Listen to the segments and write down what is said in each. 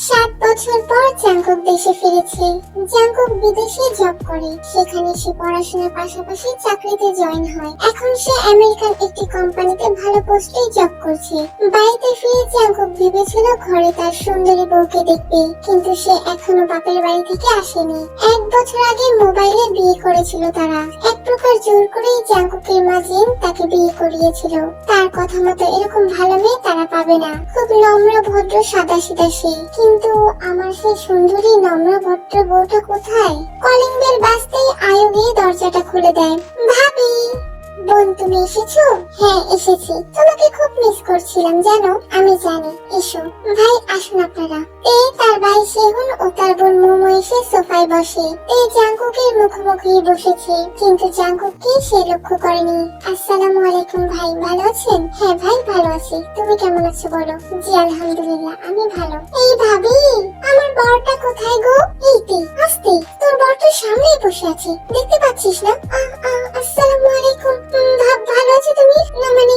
7 বছর পর জাংকুক দেশে ফিরেছে। জাংকুক বিদেশে জব করে, সেখানে সে পড়াশোনার পাশাপাশি চাকরিতে জয়েন হয়। এখন সে আমেরিকান একটি কোম্পানিতে ভালো পোস্টে জব করছে। বাড়িতে ফিরে জাংকুক ভেবেছিল ঘরে তার সুন্দরী বউকে দেখবে, কিন্তু সে এখনো বাপের বাড়ি থেকে আসেনি। 1 বছর আগে মোবাইলে বিয়ে করেছিল তারা। এক প্রকার জোর করেই জাংকুকের মা জিন তাকে বিয়ে করিয়েছিল। তার কথা মতো এরকম ভালো মেয়ে তারা পাবে না। খুব নম্র ভদ্র সাদাসিধা সে, কিন্তু আমার সেই সুন্দরী নম্র ভদ্র বউটা কোথায়? কলিং বেল বাজতেই আয়ু গিয়ে দরজাটা খুলে দেয়। ভাবি, বোন তুমি এসেছো? হ্যাঁ এসেছি, তোমাকে খুব মিস করছিলাম জানো। আমি জানি, এসো। ভাই আসুন আপনারা। তার ভাই সেহুন ও তার বোন মোমো এসে সোফায় বসে। জাংকুকের মুখোমুখি বসেছে, কিন্তু জাংকুককে সে লক্ষ্য করেনি। আসসালামু আলাইকুম ভাই, ভালো আছেন? হ্যাঁ ভাই ভালো আছি, তুমি কেমন আছো বলো? জি আলহামদুলিল্লাহ, আমি ভালো। এই ভাবি, আমার বরটা কোথায় গো? এইতে আস্তে, তোর বর তো সামনেই বসে আছে, দেখতে পাচ্ছিস না? আসসালামু আলাইকুম। ভালো আছো তুমি? না মানে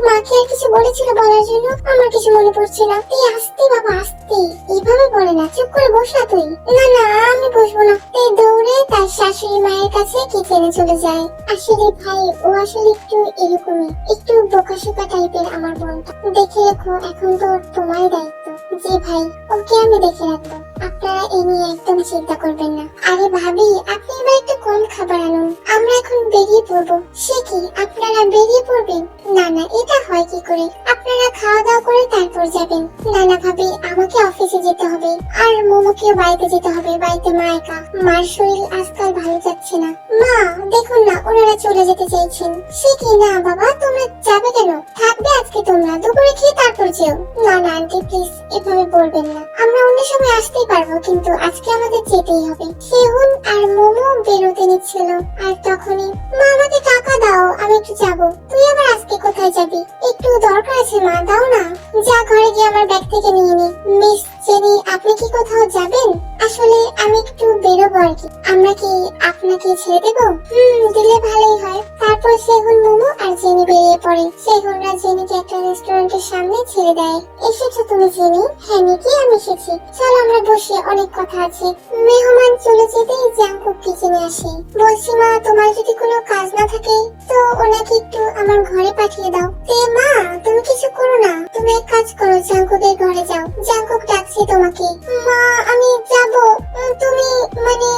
মাকে আর কিছু বলেছিল বলার জন্য, আমার কিছু মনে পড়ছে না। তুই আস্তে বাবা আস্তে, এইভাবে বলে না, চুপ করে বসা তুই। না না আমি বসবো না। দৌড়ে তার শাশুড়ি মায়ের কাছে কিচেনে চলে যায়। আসলে ভাই ও আসলে একটু এরকমই, একটু বোকাশোকা টাইপের আমার বোনটা। দেখে রেখো, এখন তো তোমার দায়িত্ব। জি ভাই, ওকে আমি দেখে রাখবো, আপনারা এ নিয়ে একদম চিন্তা করবেন না। আরে ভাবি, আপনি এবার একটু কম খাবার আনুন, আমরা এখন বেরিয়ে পড়বো। সে কি, আপনারা বেরিয়ে পড়বেন? না না, এটা হয় কি করে? আপনারা খাওয়া দাওয়া করে তারপর যাবেন। না না ভাবি, আমাকে অফিসে যেতে হবে, আর মোমোকেও বাড়িতে যেতে হবে। বাড়িতে মা একা, মার শরীর আজকাল ভালো যাচ্ছে না। মা দেখুন না, ওনারা চলে যেতে চাইছেন। সে কি, না বাবা তোমরা যাবে কেন? থাকবে আজকে তোমরা, দুপুরে খেয়ে তারপর যেও। না না আন্টি প্লিজ, এভাবে বলবেন না। আমরা অন্য সময় আসতেই পারবো, কিন্তু আজকে আমাদের যেতেই হবে। সেহুন আর মোমো বেরোতে নিচ্ছিল, আর তখনই মা আমাকে টাকা দাও, আমি একটু যাবো। তুই আবার আজকে কোথায় যাবি? একটু দরকার আছে মা, দাও না। যা ঘরে গিয়ে আমার ব্যাগ থেকে নিয়ে নে। মিস জেনি, আপনি কি কোথাও যাবেন? আসলে আমি একটু বেরোবো আর কি। আমরা কি আপনাকে ছেড়ে দেবো? দিলে ভালোই হয়। তারপর সেহুন মোমো আর জেনি বেরিয়ে পড়ে। সেহুনরা জেনিকে একটা রেস্টুরেন্টের সামনে ছেড়ে দেয়। এসেছো তুমি জেনি? হ্যাঁ নিকি, আমি এসেছি, চলো আমরা বসি, অনেক কথা আছে। মেহমান চলে যেতেই জাংকুক কিচেনে আসে। বলছি মা, তোমার যদি কোনো কাজ না থাকে তো ওনাকে একটু আমার ঘরে পাঠিয়ে দাও। মা তুমি কিছু করো না, তুমি এক কাজ করো, জাংকুকের ঘরে যাও। জাংকুক ডাকছে তোমাকে। মা আমি যাব। তুমি মানে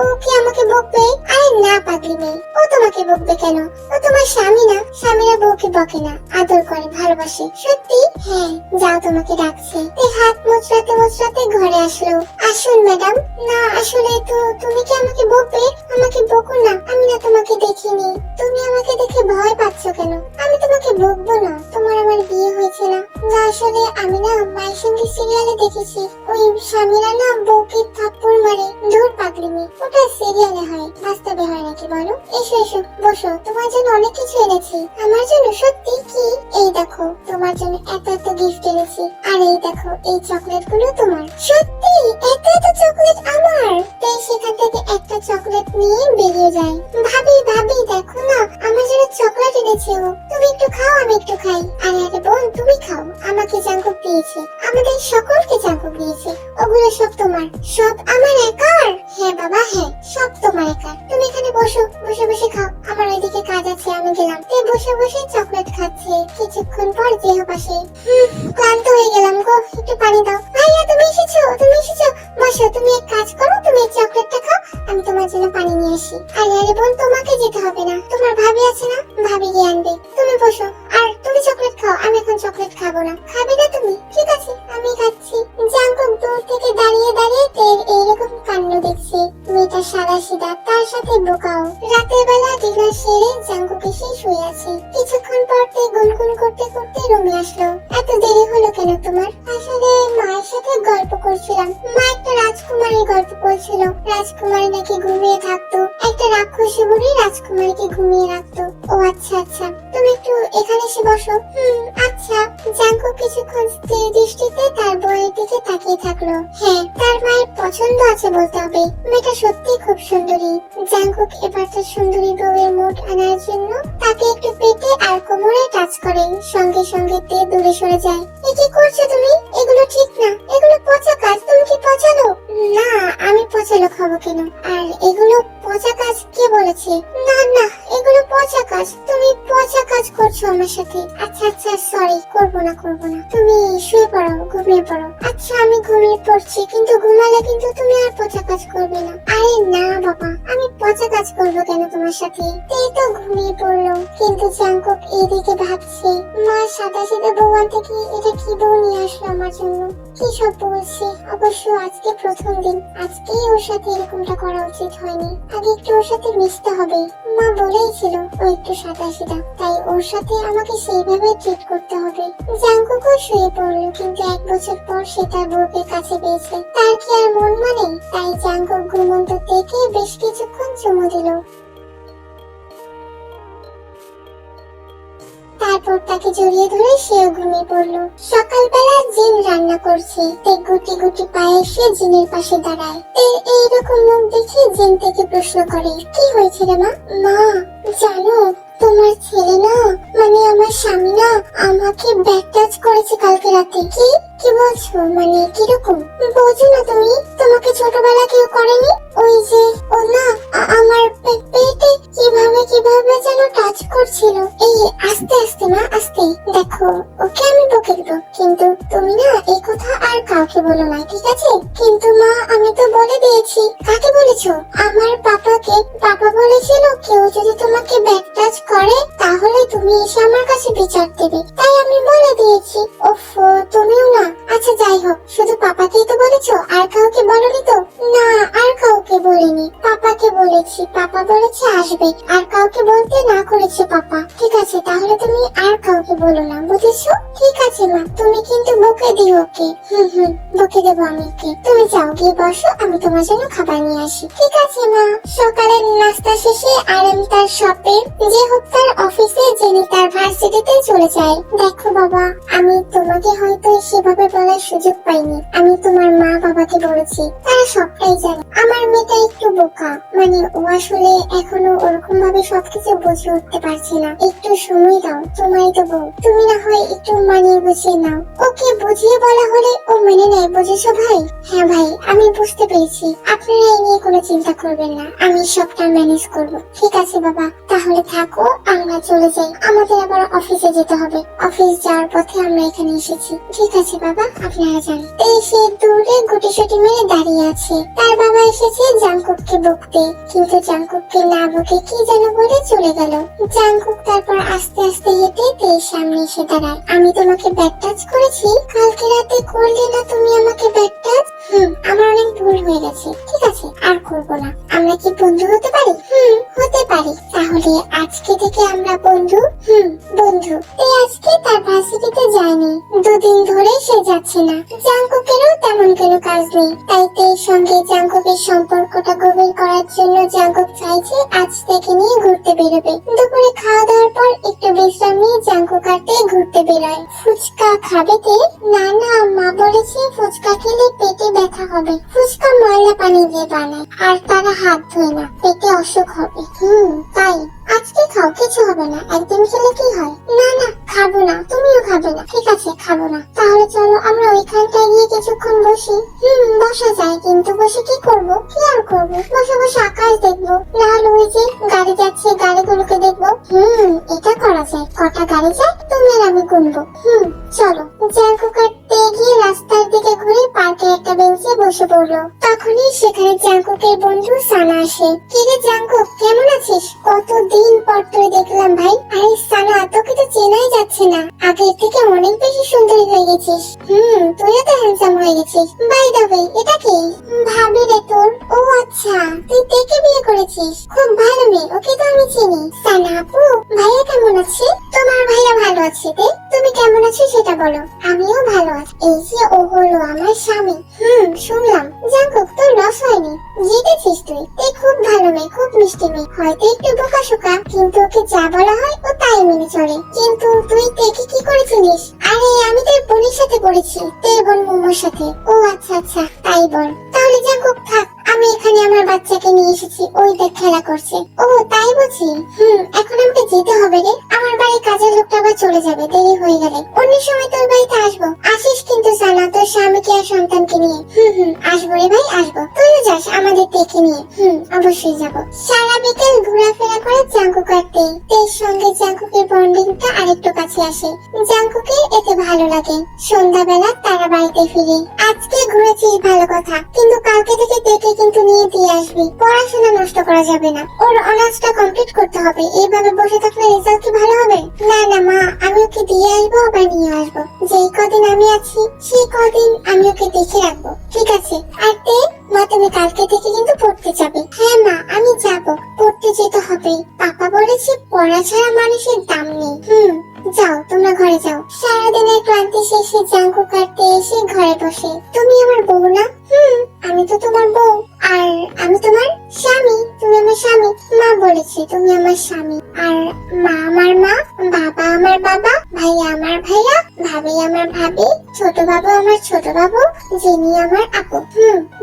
ও কি আমাকে বকবে? আরে না পাগলি মেয়ে, ও তোমাকে বকবে কেন? ও তোমার স্বামী না? স্বামীরা বউকে বকে না, আদর করে, ভালোবাসে। সত্যি? হ্যাঁ, যাও তোমাকে ডাকছে। হাত মুচড়াতে মুচড়াতে ঘরে আসলো। আসুন ম্যাডাম। না আসলে তো তুমি কি আমাকে বকবে? আমাকে বকো না, আমি না তোমাকে দেখিনি। তুমি আমাকে দেখে ভয় পাচ্ছ কেন? আমি তোমাকে বকবো না, তোমার আমার বিয়ে হয়েছে না? না আসলে আমি না মায়ের সঙ্গে সিরিয়ালে দেখেছি, ওই স্বামীরা না বউকে থাপ্পড় মারে। দূর পাগলি মেয়ে, ওটা সিরিয়ালে হয়, বাস্তবে হয় নাকি বলো? এসো এসো বসো, তোমার জন্য অনেক কিছু এনেছি। আমার জন্য? সত্যি? কি? এই দেখো, তোমার জন্য এত এত গিফট এনেছি। আর এই দেখো, এই চকলেট গুলো তোমার। সত্যি? এত এত চকলেট আমার? তাই সেখান থেকে একটা চকলেট নিয়ে বেরিয়ে যায়। ভাবি ভাবি দেখো না, আমার জন্য চকলেট এনেছে ও। তুমি একটু খাও, আমি একটু খাই। আরে আরে বোন তুমি খাও, আমাকে জাংকুক দিয়েছে, আমাদের সকলকে জাংকুক দিয়েছে। ওগুলো সব তোমার, সব আমার একার? হ্যাঁ বাবা হ্যাঁ, সব তোমার একার। তুমি এখানে বসো, বসে বসে খাও, আমার ওইদিকে কাজ আছে, আমি গেলাম। বসে বসে চকলেট খাচ্ছে। কিছুক্ষণ পর দেহ পাশে। ক্লান্ত হয়ে গেলাম গো, একটু পানি দাও। ভাইয়া তুমি এসেছো, তুমি এসেছো, বসো। তুমি এক কাজ করো, তুমি এই চকলেটটা খাও, আমি তোমার জন্য পানি নিয়ে আসি। আরে আরে বোন, তোমাকে যেতে হবে না, তোমার ভাবি আছে না, ভাবি গিয়ে আনবে। তুমি বসো, আর তুমি চকলেট খাও, আমি এখন চকলেট খাবো না। খাবে না তুমি? ঠিক আছে, আমি খাচ্ছি। জাংকুক দূর থেকে দাঁড়িয়ে দাঁড়িয়ে তের এইরকম কাণ্ড দেখছে। মেয়েটা সাদা সিধা, তার সাথে বোকাও। রাতের বেলা ডিনার সেরে জাংকুক এসে শুয়ে আছে। কিছুক্ষণ পর তে গুনগুন করতে করতে রুমে আসলো। এত দেরি হলো কেন তোমার? আসলে মায়ের সাথে গল্প করছিলাম। মা একটা রাজকুমারীর গল্প বলছিল, রাজকুমারী নাকি ঘুমিয়ে থাকতো, একটা রাক্ষসী বুড়ি রাজকুমারীকে ঘুমিয়ে রাখতো। ও আচ্ছা আচ্ছা, তুমি একটু এখানে এসে বসো। আচ্ছা। জাংকুক কিছুক্ষণ স্থির দৃষ্টিতে তার বইয়ের দিকে তাকিয়ে থাকলো। হ্যাঁ, তার মায়ের পছন্দ আছে বলতে হবে, মেয়েটা সত্যি খুব সুন্দরী। জাংকুক এবার তার সুন্দরী বউয়ের মুড আনার জন্য তাকে একটু পেটে আর কোমরে টাচ করে, সঙ্গে সঙ্গে তে দূরে সরে যায়। এ কি করছো তুমি? এগুলো ঠিক না, এগুলো পচা কাজ। খাবো কেন? আর এগুলো পচা কাজ কে বলেছে? না না, এগুলো পচা কাজ। তুমি পচা কাজ করছো আমার সাথে। আচ্ছা আচ্ছা, সরি, করবো না করবো না। তুমি শুয়ে পড়ো, ঘুমিয়ে পড়ো। আচ্ছা আমি ঘুমিয়ে পড়ছি, কিন্তু ঘুমালে কিন্তু তুমি আর পচা কাজ করবে না। আরে না বাবা, আমি পচা কাজ করবো কেন তোমার সাথে? এই তো ঘুমিয়ে পড়লো। কিন্তু জাঙ্কুক এদিকে ভাবছে, মা সাদা বউ আনতে কি এটা কি বউ নিয়ে আসলো আমার জন্য? কি সব বলছে। অবশ্য আজকে প্রথম দিন, আজকেই ওর সাথে এরকমটা করা উচিত হয়নি। আগে একটু ওর সাথে মিশতে হবে। মা বলেইছিল ও একটু সাদা, তাই ওর সাথে আমাকে সেইভাবে ট্রিট করতে হবে। জাঙ্কুকও শুয়ে পড়লো, কিন্তু 1 বছর পর সে তার বউকে কাছে পেয়েছে। তার কি আর মন মানে? তাই জাঙ্কুক ঘুমন্ত থেকে বেশ কিছুক্ষণ চুমু দিল। তারপর তাকে জড়িয়ে ধরে সেও ঘুমিয়ে পড়লো। সকালবেলা জিন রান্না করছে। তে গুটি গুটি পায়ে এসে জিনের পাশে দাঁড়ায়। তে এইরকম মুখ দেখে জিন থেকে প্রশ্ন করে, কি হয়েছে রে মা? মা জানো, তোমার ছেলে না, মানে আমার স্বামী না, আমাকে ব্যাক টাচ করেছে কালকে রাতে। কি কি বলছো? মানে কিরকম? বোঝো না তুমি? তোমাকে ছোটবেলা কেউ করেনি? ওই যে ও না আমার পেটে কিভাবে যেন টাচ করছিল। এই আস্তে আস্তে মা, আস্তে। দেখো, ওকে আমি বকে দেব, কিন্তু তুমি না এই কথা আর কাউকে বলো না, ঠিক আছে? কিন্তু মা আমি তো বলে দিয়েছি। কাকে বলেছো? আমার পাপাকে। পাপা বলেছিল কেউ যদি তোমাকে ব্যাক টাচ করে তাহলে তুমি এসে আমার কাছে বিচার দেবে, তাই আমি বলে দিয়েছি। ওফ, তুমিও না। আচ্ছা যাই হোক, শুধু পাপাকেই তো বলেছো, আর কাউকে বলনি তো? না, আর কাউকে বলিনি, পাপাকে বলেছি। পাপা বলেছে আসবে, আর কাউকে বলতে না করেছে পাপা। ঠিক আছে, তাহলে তুমি আর কাউকে বলো না, বুঝেছো? ঠিক আছে মা, তুমি কিন্তু বকে দিও ওকে। বকে দেবো আমি ওকে। তুমি যাও, গিয়ে বসো, আমি তোমার জন্য খাবার নিয়ে আসি। ঠিক আছে মা। সকালের নাস্তা শেষে আরএম তার শপে, যে হোক তার অফিসে, জেনি তার ভার্সিটিতে চলে যায়। দেখো বাবা, আমি তোমাকে হয়তো সেভাবে বলার সুযোগ পাইনি। আমি তোমার মা বাবাকে বলেছি, তারা সবটাই জানে। আমার মেয়েটা একটু বোকা, মানে ও আসলে এখনো ওরকম ভাবে সবকিছু বুঝে উঠতে পারছে না। একটু সময় দাও, তোমারই তো বউ, তুমি না হয় একটু মানিয়ে বুঝিয়ে নাও। ওকে বুঝিয়ে বলা হলে ও মেনে নেয়, বুঝেছো ভাই? হ্যাঁ ভাই, আমি বুঝতে পেরেছি। আপনারা এই নিয়ে কোনো চিন্তা করবেন না, আমি সবটা ম্যানেজ করব। ঠিক আছে বাবা, তাহলে থাকো, আমরা চলে যাই। আমাদের আবার অফিসে যেতে হবে। অফিস যাওয়ার পথে আমরা এখানে এসেছি। ঠিক আছে বাবা, আপনারা যান। সে দূরে গুটিসুটি মেরে দাঁড়িয়ে আছে। তার বাবা এসেছে জাঙ্কুককে বকতে, কিন্তু জাঙ্কুককে না বকে কি যেন বলে চলে গেল। জাঙ্কুক তারপর আস্তে আস্তে হেঁটে তের সামনে এসে দাঁড়ায়। আমি তোমাকে ব্যাক টাচ করেছি? কালকে রাতে করলে না তুমি আমাকে ব্যাক টাচ? আমার অনেক ভুল হয়ে গেছে। ঠিক আছে, আর করবো না। আমরা কি বন্ধু হতে পারি? হতে পারি। তাহলে আজকে থেকে আমরা বন্ধু? বন্ধু। আজকে তার ভার্সিটিতে যায়নি, 2 দিন ধরে সে যাচ্ছে না। জাঙ্কুকেরও তেমন কোনো কাজ নেই, তাই তের সঙ্গে জাঙ্কুকের সম্পর্কটা গভীর করার জন্য জাঙ্কুক চাইছে আজ থেকে নিয়ে ঘুরতে বেরোবে। দুপুরে খাওয়া দাওয়ার পর একটু বিশ্রাম নিয়ে জাঙ্কুক আর তে ঘুরতে বেরোয়। ফুচকা খাবে তে? না না, মা বলেছে ফুচকা খেলে পেটে ব্যথা হবে। ফুচকা ময়লা পানি দিয়ে বানায়, আর তারা হাত ধোয় না, পেটে অসুখ হবে। তাই আজকে খাও, কিছু হবে না। একদিন খেলে কি হয়? না না, খাবো না। তুমিও খাবে না? ঠিক আছে, খাবো না। তাহলে চলো আমরা ওইখানটায় গিয়ে কিছুক্ষণ বসি। বসা যায়, কিন্তু বসে কি করবো? কি আর করবো? বসে বসে আকাশ দেখবো, না হলে ওই যে গাড়ি যাচ্ছে গাড়িগুলোকে দেখবো। এটা করা যায়। কটা গাড়ি যায় তুমি আর আমি গুনবো। চলো। জাঙ্কুক গিয়ে রাস্তার দিকে ঘুরে পার্কের একটা বেঞ্চে বসে পড়লো। তখনই সেখানে জাঙ্কুকের বন্ধু সানা আসে। কিরে জাঙ্কুক, কেমন আছিস? কতদিন পর তুই দেখলাম ভাই। আরে সানা, তোকে তো চেনাই যাচ্ছে না। আগের থেকে অনেক বেশি সুন্দরী হয়ে গেছিস। তুইও তো হ্যান্ডসাম হয়ে গেছিস। বাই দ্য ওয়ে, এটা কি? ভাবি রে তোর। ও আচ্ছা, তুই তেকে বিয়ে করেছিস? খুব ভালো মেয়ে, ওকে তো আমি চিনি। সানা আপু, ভাইয়া কেমন আছে? তোমার ভাইয়া ভালো আছে। তুমি কেমন আছো সেটা বলো। আমিও ভালো আছি। এই যে ও হলো আমার স্বামী। শুনলাম। জাঙ্কুক, তোর লস হয়নি, জিতেছিস তুই। খুব ভালো মেয়ে, খুব মিষ্টি মেয়ে, হয়তো একটু বোকাশোকা, কিন্তু ওকে যা বলা হয় ও তাই মেনে চলে। কিন্তু তুই তেকে কি করেছিলিস? আরে আমি তোর বোনের সাথে করেছি, তোর বোন মোমোর সাথে। ও আচ্ছা আচ্ছা, তাই বল। তাহলে জাঙ্কুক থাক, আমি এখানে আমার বাচ্চাকে নিয়ে এসেছি, ওই দেখ খেলা করছে। ও তাই বুঝি? এখন আমাকে যেতে হবে রে। আমার বাড়ি কাজের লোকটা আবার চলে যাবে, দেরি হয়ে গেলে। অন্য সময় তোর বাড়িতে আসবো। আসিস কিন্তু সানা, তোর স্বামীকে আর সন্তানকে নিয়ে। আসবো রে ভাই, আসবো। তুইও যা। যাস আমাদের দেখে নিয়ে? অবশ্যই যাব। সারা বিকেল ঘোরাফেরা করে জাঙ্কুক আর তের সঙ্গে জাঙ্কুকের বন্ডিংটা আরেকটু কাছে আসে। জাঙ্কুকের এতে ভালো লাগে। সন্ধ্যাবেলা তারা বাড়িতে ফিরে। আজকে ঘুরেছিস ভালো কথা, কিন্তু কালকে থেকে তেকে কিন্তু নিয়ে দিয়ে আসবি। পড়াশোনা নষ্ট করা যাবে না, ওর অনার্সটা কমপ্লিট করতে হবে। এইভাবে বসে থাকলে রেজাল্ট কি ভালো হবে? না না মা, আমি ওকে দিয়ে আসবো আবার নিয়ে আসবো। যেই কদিন আমি আছি সেই কদিন আমি ওকে দেখে রাখবো, ঠিক আছে? আর মা তুমি কালকে থেকে কিন্তু পড়তে যাবে। হ্যাঁ মা, আমি যাব, পড়তে যেতে হবে। পাপা বলেছে পড়া ছাড়া মানুষের দাম নেই। যাও, তোমরা ঘরে যাও। সারাদিনের ক্লান্তি শেষে জাঙ্কুক কাটতে এসে ঘরে বসে। তুমি আমার বউ না? আমি তো তোমার বউ, আর আমি তোমার স্বামী। তুমি আমার স্বামী। মা বলেছে তুমি আমার স্বামী, আর মা আমার মা, বাবা আমার বাবা, ভাইয়া আমার ভাইয়া, ভাবি আমার ভাবি, ছোট বাবু আমার ছোট বাবু, যিনি আমার আপু।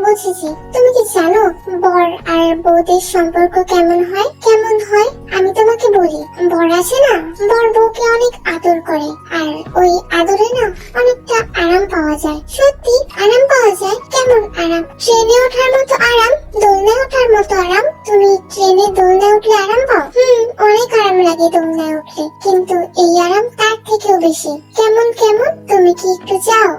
বুঝেছি। তুমি কি জানো বর আর বউদের সম্পর্ক কেমন হয়? কেমন হয় আমি তোমাকে বলি। বর আছে না, বর বউকে অনেক আদর করে, আর ওই আদরে না অনেকটা আরাম পাওয়া যায়। সত্যি আরাম পাওয়া যায়। কেমন আরাম? ট্রেনে ওঠার মতো আরাম, দোলনায় ওঠার মতো আরাম। তুমি ট্রেনে দোলনায় উঠলে আরাম পাও? অনেক আরাম লাগে দোলনায় উঠলে, কিন্তু এই আরাম তার থেকেও বেশি। কেমন কেমন? তুমি কি একটু যাও?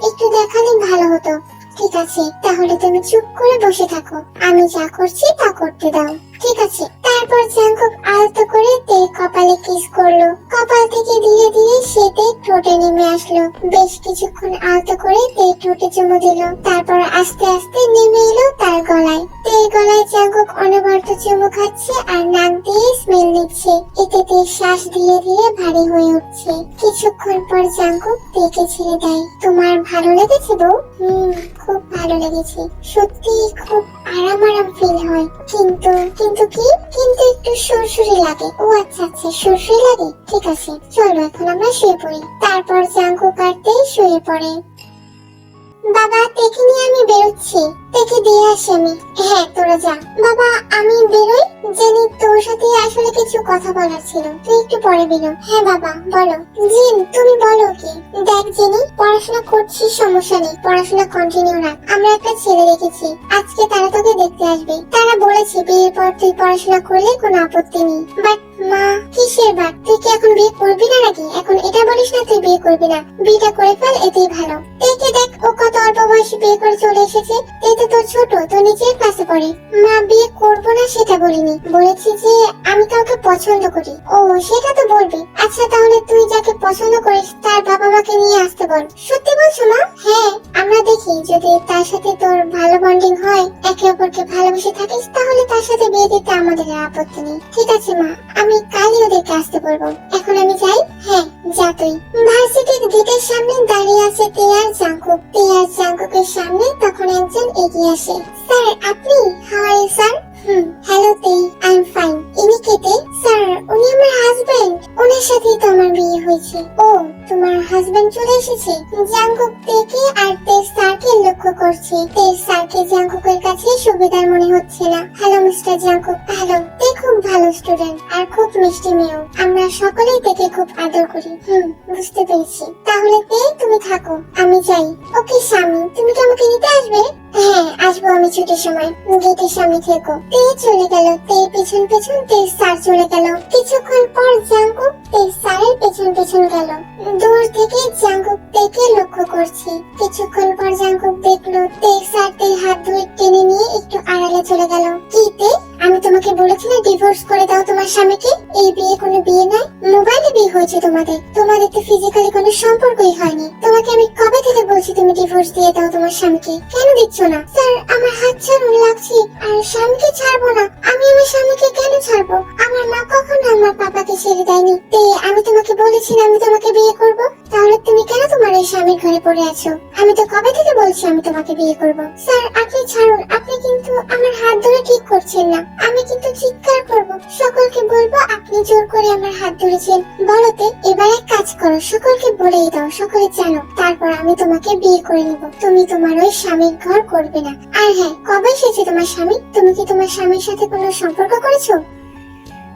একটু দেখালে ভালো হতো। ঠিক আছে, তাহলে তুমি চুপ করে বসে থাকো, আমি যা করছি তা করতে দাও। ঠিক আছে। তারপর জাঙ্কুক আলতো করে তের কপালে কিস করলো। কপাল থেকে ধীরে ধীরে সে তের ঠোঁটে নেমে আসলো। বেশ কিছুক্ষণ আলতো করে তের ঠোঁটে চুমু দিল। তারপর আস্তে আস্তে নেমে এলো তার গলায়। তের গলায় জাঙ্কুক অনবরত চুমু খাচ্ছে আর নাক দিয়ে স্মেল নিচ্ছে। এতে তের শ্বাস ধীরে ধীরে ভারী হয়ে উঠছে। কিছুক্ষণ পর জাঙ্কুক তেকে ছেড়ে দেয়। তোমার ভালো লেগেছে বউ? খুব ভালো লেগেছে। সত্যি খুব আরাম আরাম ফিল হয়। কিন্তু কিন্তু কি? কিন্তু একটু সুরসুরি লাগে। ও আচ্ছা আচ্ছা, সুরসুরি লাগে। ঠিক আছে, চলো এখন আমরা শুয়ে পড়ি। তারপর জাঙ্কুক আর তে শুয়ে পড়ে। বাবা, তেকে নিয়ে আমি বেরোচ্ছি। তেকে দিয়ে আসি আমি। হ্যাঁ, তোরা যা। বাবা, আমি বেরোই। জেনি, তোর সাথে আসলে কিছু কথা বলার ছিল, তুই একটু পরে বেরো। হ্যাঁ বাবা, বলো। জিন, তুমি বলো কি? দেখ জেনি, পড়াশোনা করছিস সমস্যা নেই, পড়াশোনা কন্টিনিউ রাখ। আমরা একটা ছেলে রেখেছি, আজকে তারা তোকে দেখতে আসবে। তারা বলেছে বিয়ের পর তুই পড়াশোনা করলে কোনো আপত্তি নেই। বাট মা, কিসের বাট? তুই কি এখন বিয়ে করবি না নাকি? এখন এটা বলিস না তুই বিয়ে করবি না। বিয়েটা করে ফেল, এতেই ভালো। তেকে দেখ, ও কত অল্প বয়সে বিয়ে করে চলে এসেছে। তো তোর ছোট, তো নিচের ক্লাসে পড়ে। মা, বিয়ে করবো না সেটা বলিনি, বলেছি যে আমি কাউকে পছন্দ করি। ও, সেটা তো বলবি। আচ্ছা, তাহলে তুই যাকে পছন্দ করিস তার বাবা মাকে নিয়ে আসতে বল। সত্যি বলছো মা? হ্যাঁ, আমরা দেখি যদি তার সাথে তোর ভালো বন্ডিং হয়, একে অপরকে ভালোবেসে থাকিস, তাহলে তার সাথে বিয়ে দিতে আমাদের আপত্তি নেই। ঠিক আছে মা, আমি কালই ওদেরকে আসতে বলবো। এখন আমি যাই? হ্যাঁ, যা তুই। ভার্সিটির গেটের সামনে দাঁড়িয়ে আছে তে আর জাঙ্কুক। তে আর জাঙ্কুকের সামনে তখন একজন এগিয়ে আসে। স্যার, আপনি? How are you sir? Hello তে, আই এম ফাইন। ইনি কে তে? স্যার, উনি আমার হাজবেন্ড। ওনার সাথেই তো আমার বিয়ে হয়েছে। ও, তোমার হাজবেন্ড চলে এসেছে। জাঙ্কুক তেকে আর তের স্যারকে লক্ষ্য করছে। তের স্যারকে জাঙ্কুকের কাছে সুবিধার মনে হচ্ছে না। Hello mister Jungkook. হ্যালো। তে খুব ভালো স্টুডেন্ট আর খুব মিষ্টি মেয়েও। আমরা সকলেই তেকে খুব আদর করি। বুঝতে পেরেছি। তাহলে তে, তুমি থাকো, আমি যাই। ওকে স্বামী, তুমি কি আমাকে নিতে আসবে? হ্যাঁ, আসবো আমি ছুটির সময়। গেটের সামনে থেকো। তে চলে গেল। তে পেছন পেছন তের স্যার চলে গেল। কিছুক্ষণ পর জাঙ্কুক তের স্যারের পেছন পেছন গেল। দূর থেকে জাঙ্কুক তেকে লক্ষ্য করছে। কিছুক্ষণ পর জাঙ্কুক দেখলো তের স্যার তের হাত ধরে টেনে নিয়ে একটু আড়ালে চলে গেল। কি তে, আমি তোমাকে বলেছি না ডিভোর্স করে দাও তোমার স্বামীকে? এই বিয়ে কোনো বিয়ে নয়, মোবাইলে বিয়ে হয়েছে তোমাদের। তোমাদের তো ফিজিক্যালি কোনো সম্পর্কই হয়নি। তোমাকে আমি কবে থেকে বলছি তুমি ডিভোর্স দিয়ে দাও তোমার স্বামীকে, কেন দিচ্ছ না? স্যার, আমার হাত ছাড়ুন, লাগছে। আর স্বামীকে ছাড়বো না। আমি আমার স্বামীকে কেন ছাড়বো? আমার মা কখনো আমার পাপাকে ছেড়ে দেয়নি। তে, আমি তোমাকে বলেছি না আমি তোমাকে বিয়ে করব। তাহলে তুমি কেন তোমার এই স্বামীর ঘরে পড়ে আছো? আমি তো কবে থেকে বলছি আমি তোমাকে বিয়ে করব। স্যার, আপনি ছাড়ুন। আপনি কিন্তু আমার হাত ধরে ঠিক করছেন না। আমি কিন্তু চিৎকার করব, সকলকে বলবো আপনি জোর করে আমার হাত ধরেছেন। বলতে, এবার এক কাজ করো, সকলকে বলেই দাও, সকলে জানো, তারপর আমি তোমাকে বিয়ে করে নিব। তুমি তোমার ওই স্বামীর ঘর করবে না। আর হ্যাঁ, কবে এসেছে তোমার স্বামী? তুমি কি তোমার স্বামীর সাথে কোনো সম্পর্ক করেছো?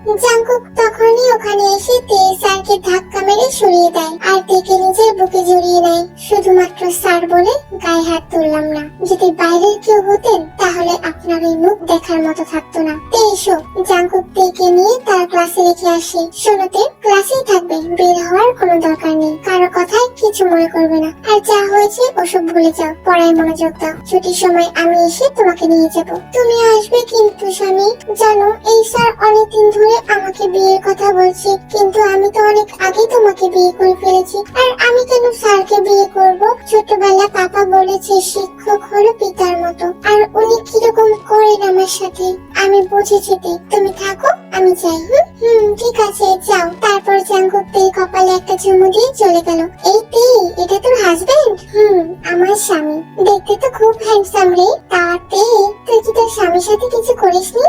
জাংকুক তখনই ওখানে এসে তে স্যারকে ধাক্কা মেরে সরিয়ে দেয় আর তেকে নিজের বুকে জড়িয়ে নেয়। শুধুমাত্র স্যার বলে গায়ে হাত তুললাম না, যদি বাইরের কেউ হতেন তাহলে আপনার ওই মুখ দেখার মতো থাকতো না। তে এসো। জাংকুক তেকে নিয়ে তার ক্লাসে রেখে আসে। শোনো তে, ক্লাসেই থাকবে, বের হওয়ার কোনো দরকার নেই, কারো কথায় কিছু মনে করবে না, আর যা হয়েছে ওসব ভুলে যাও, পড়ায় মনোযোগ দাও। ছুটির সময় আমি এসে তোমাকে নিয়ে যাব। তুমি আসবে কিন্তু স্বামী। জানো এই স্যার অনেকদিন ধরে আমাকে বিয়ের কথা বলছে, কিন্তু আমি তো অনেক আগে তোমাকে বিয়ে করে ফেলেছি। আর আমি কেন স্যারকে বিয়ে করব? ছোটবেলা পাপা বলেছে শিক্ষক হলো পিতার মতো, আর উনি কিরকম করেন আমার সাথে আমি বুঝেছি। তুমি থাকো, আমি যাই। ঠিক আছে যাও। তারপর জাংকুক তের কপালে একটা চুমু দিয়ে চলে গেল। এই তে, এটা তোর হাজবেন্ড? আমার স্বামী। দেখতে তো খুব হ্যান্ডসাম রে। তাতে তুই কি তোর স্বামীর সাথে কিছু করিসনি?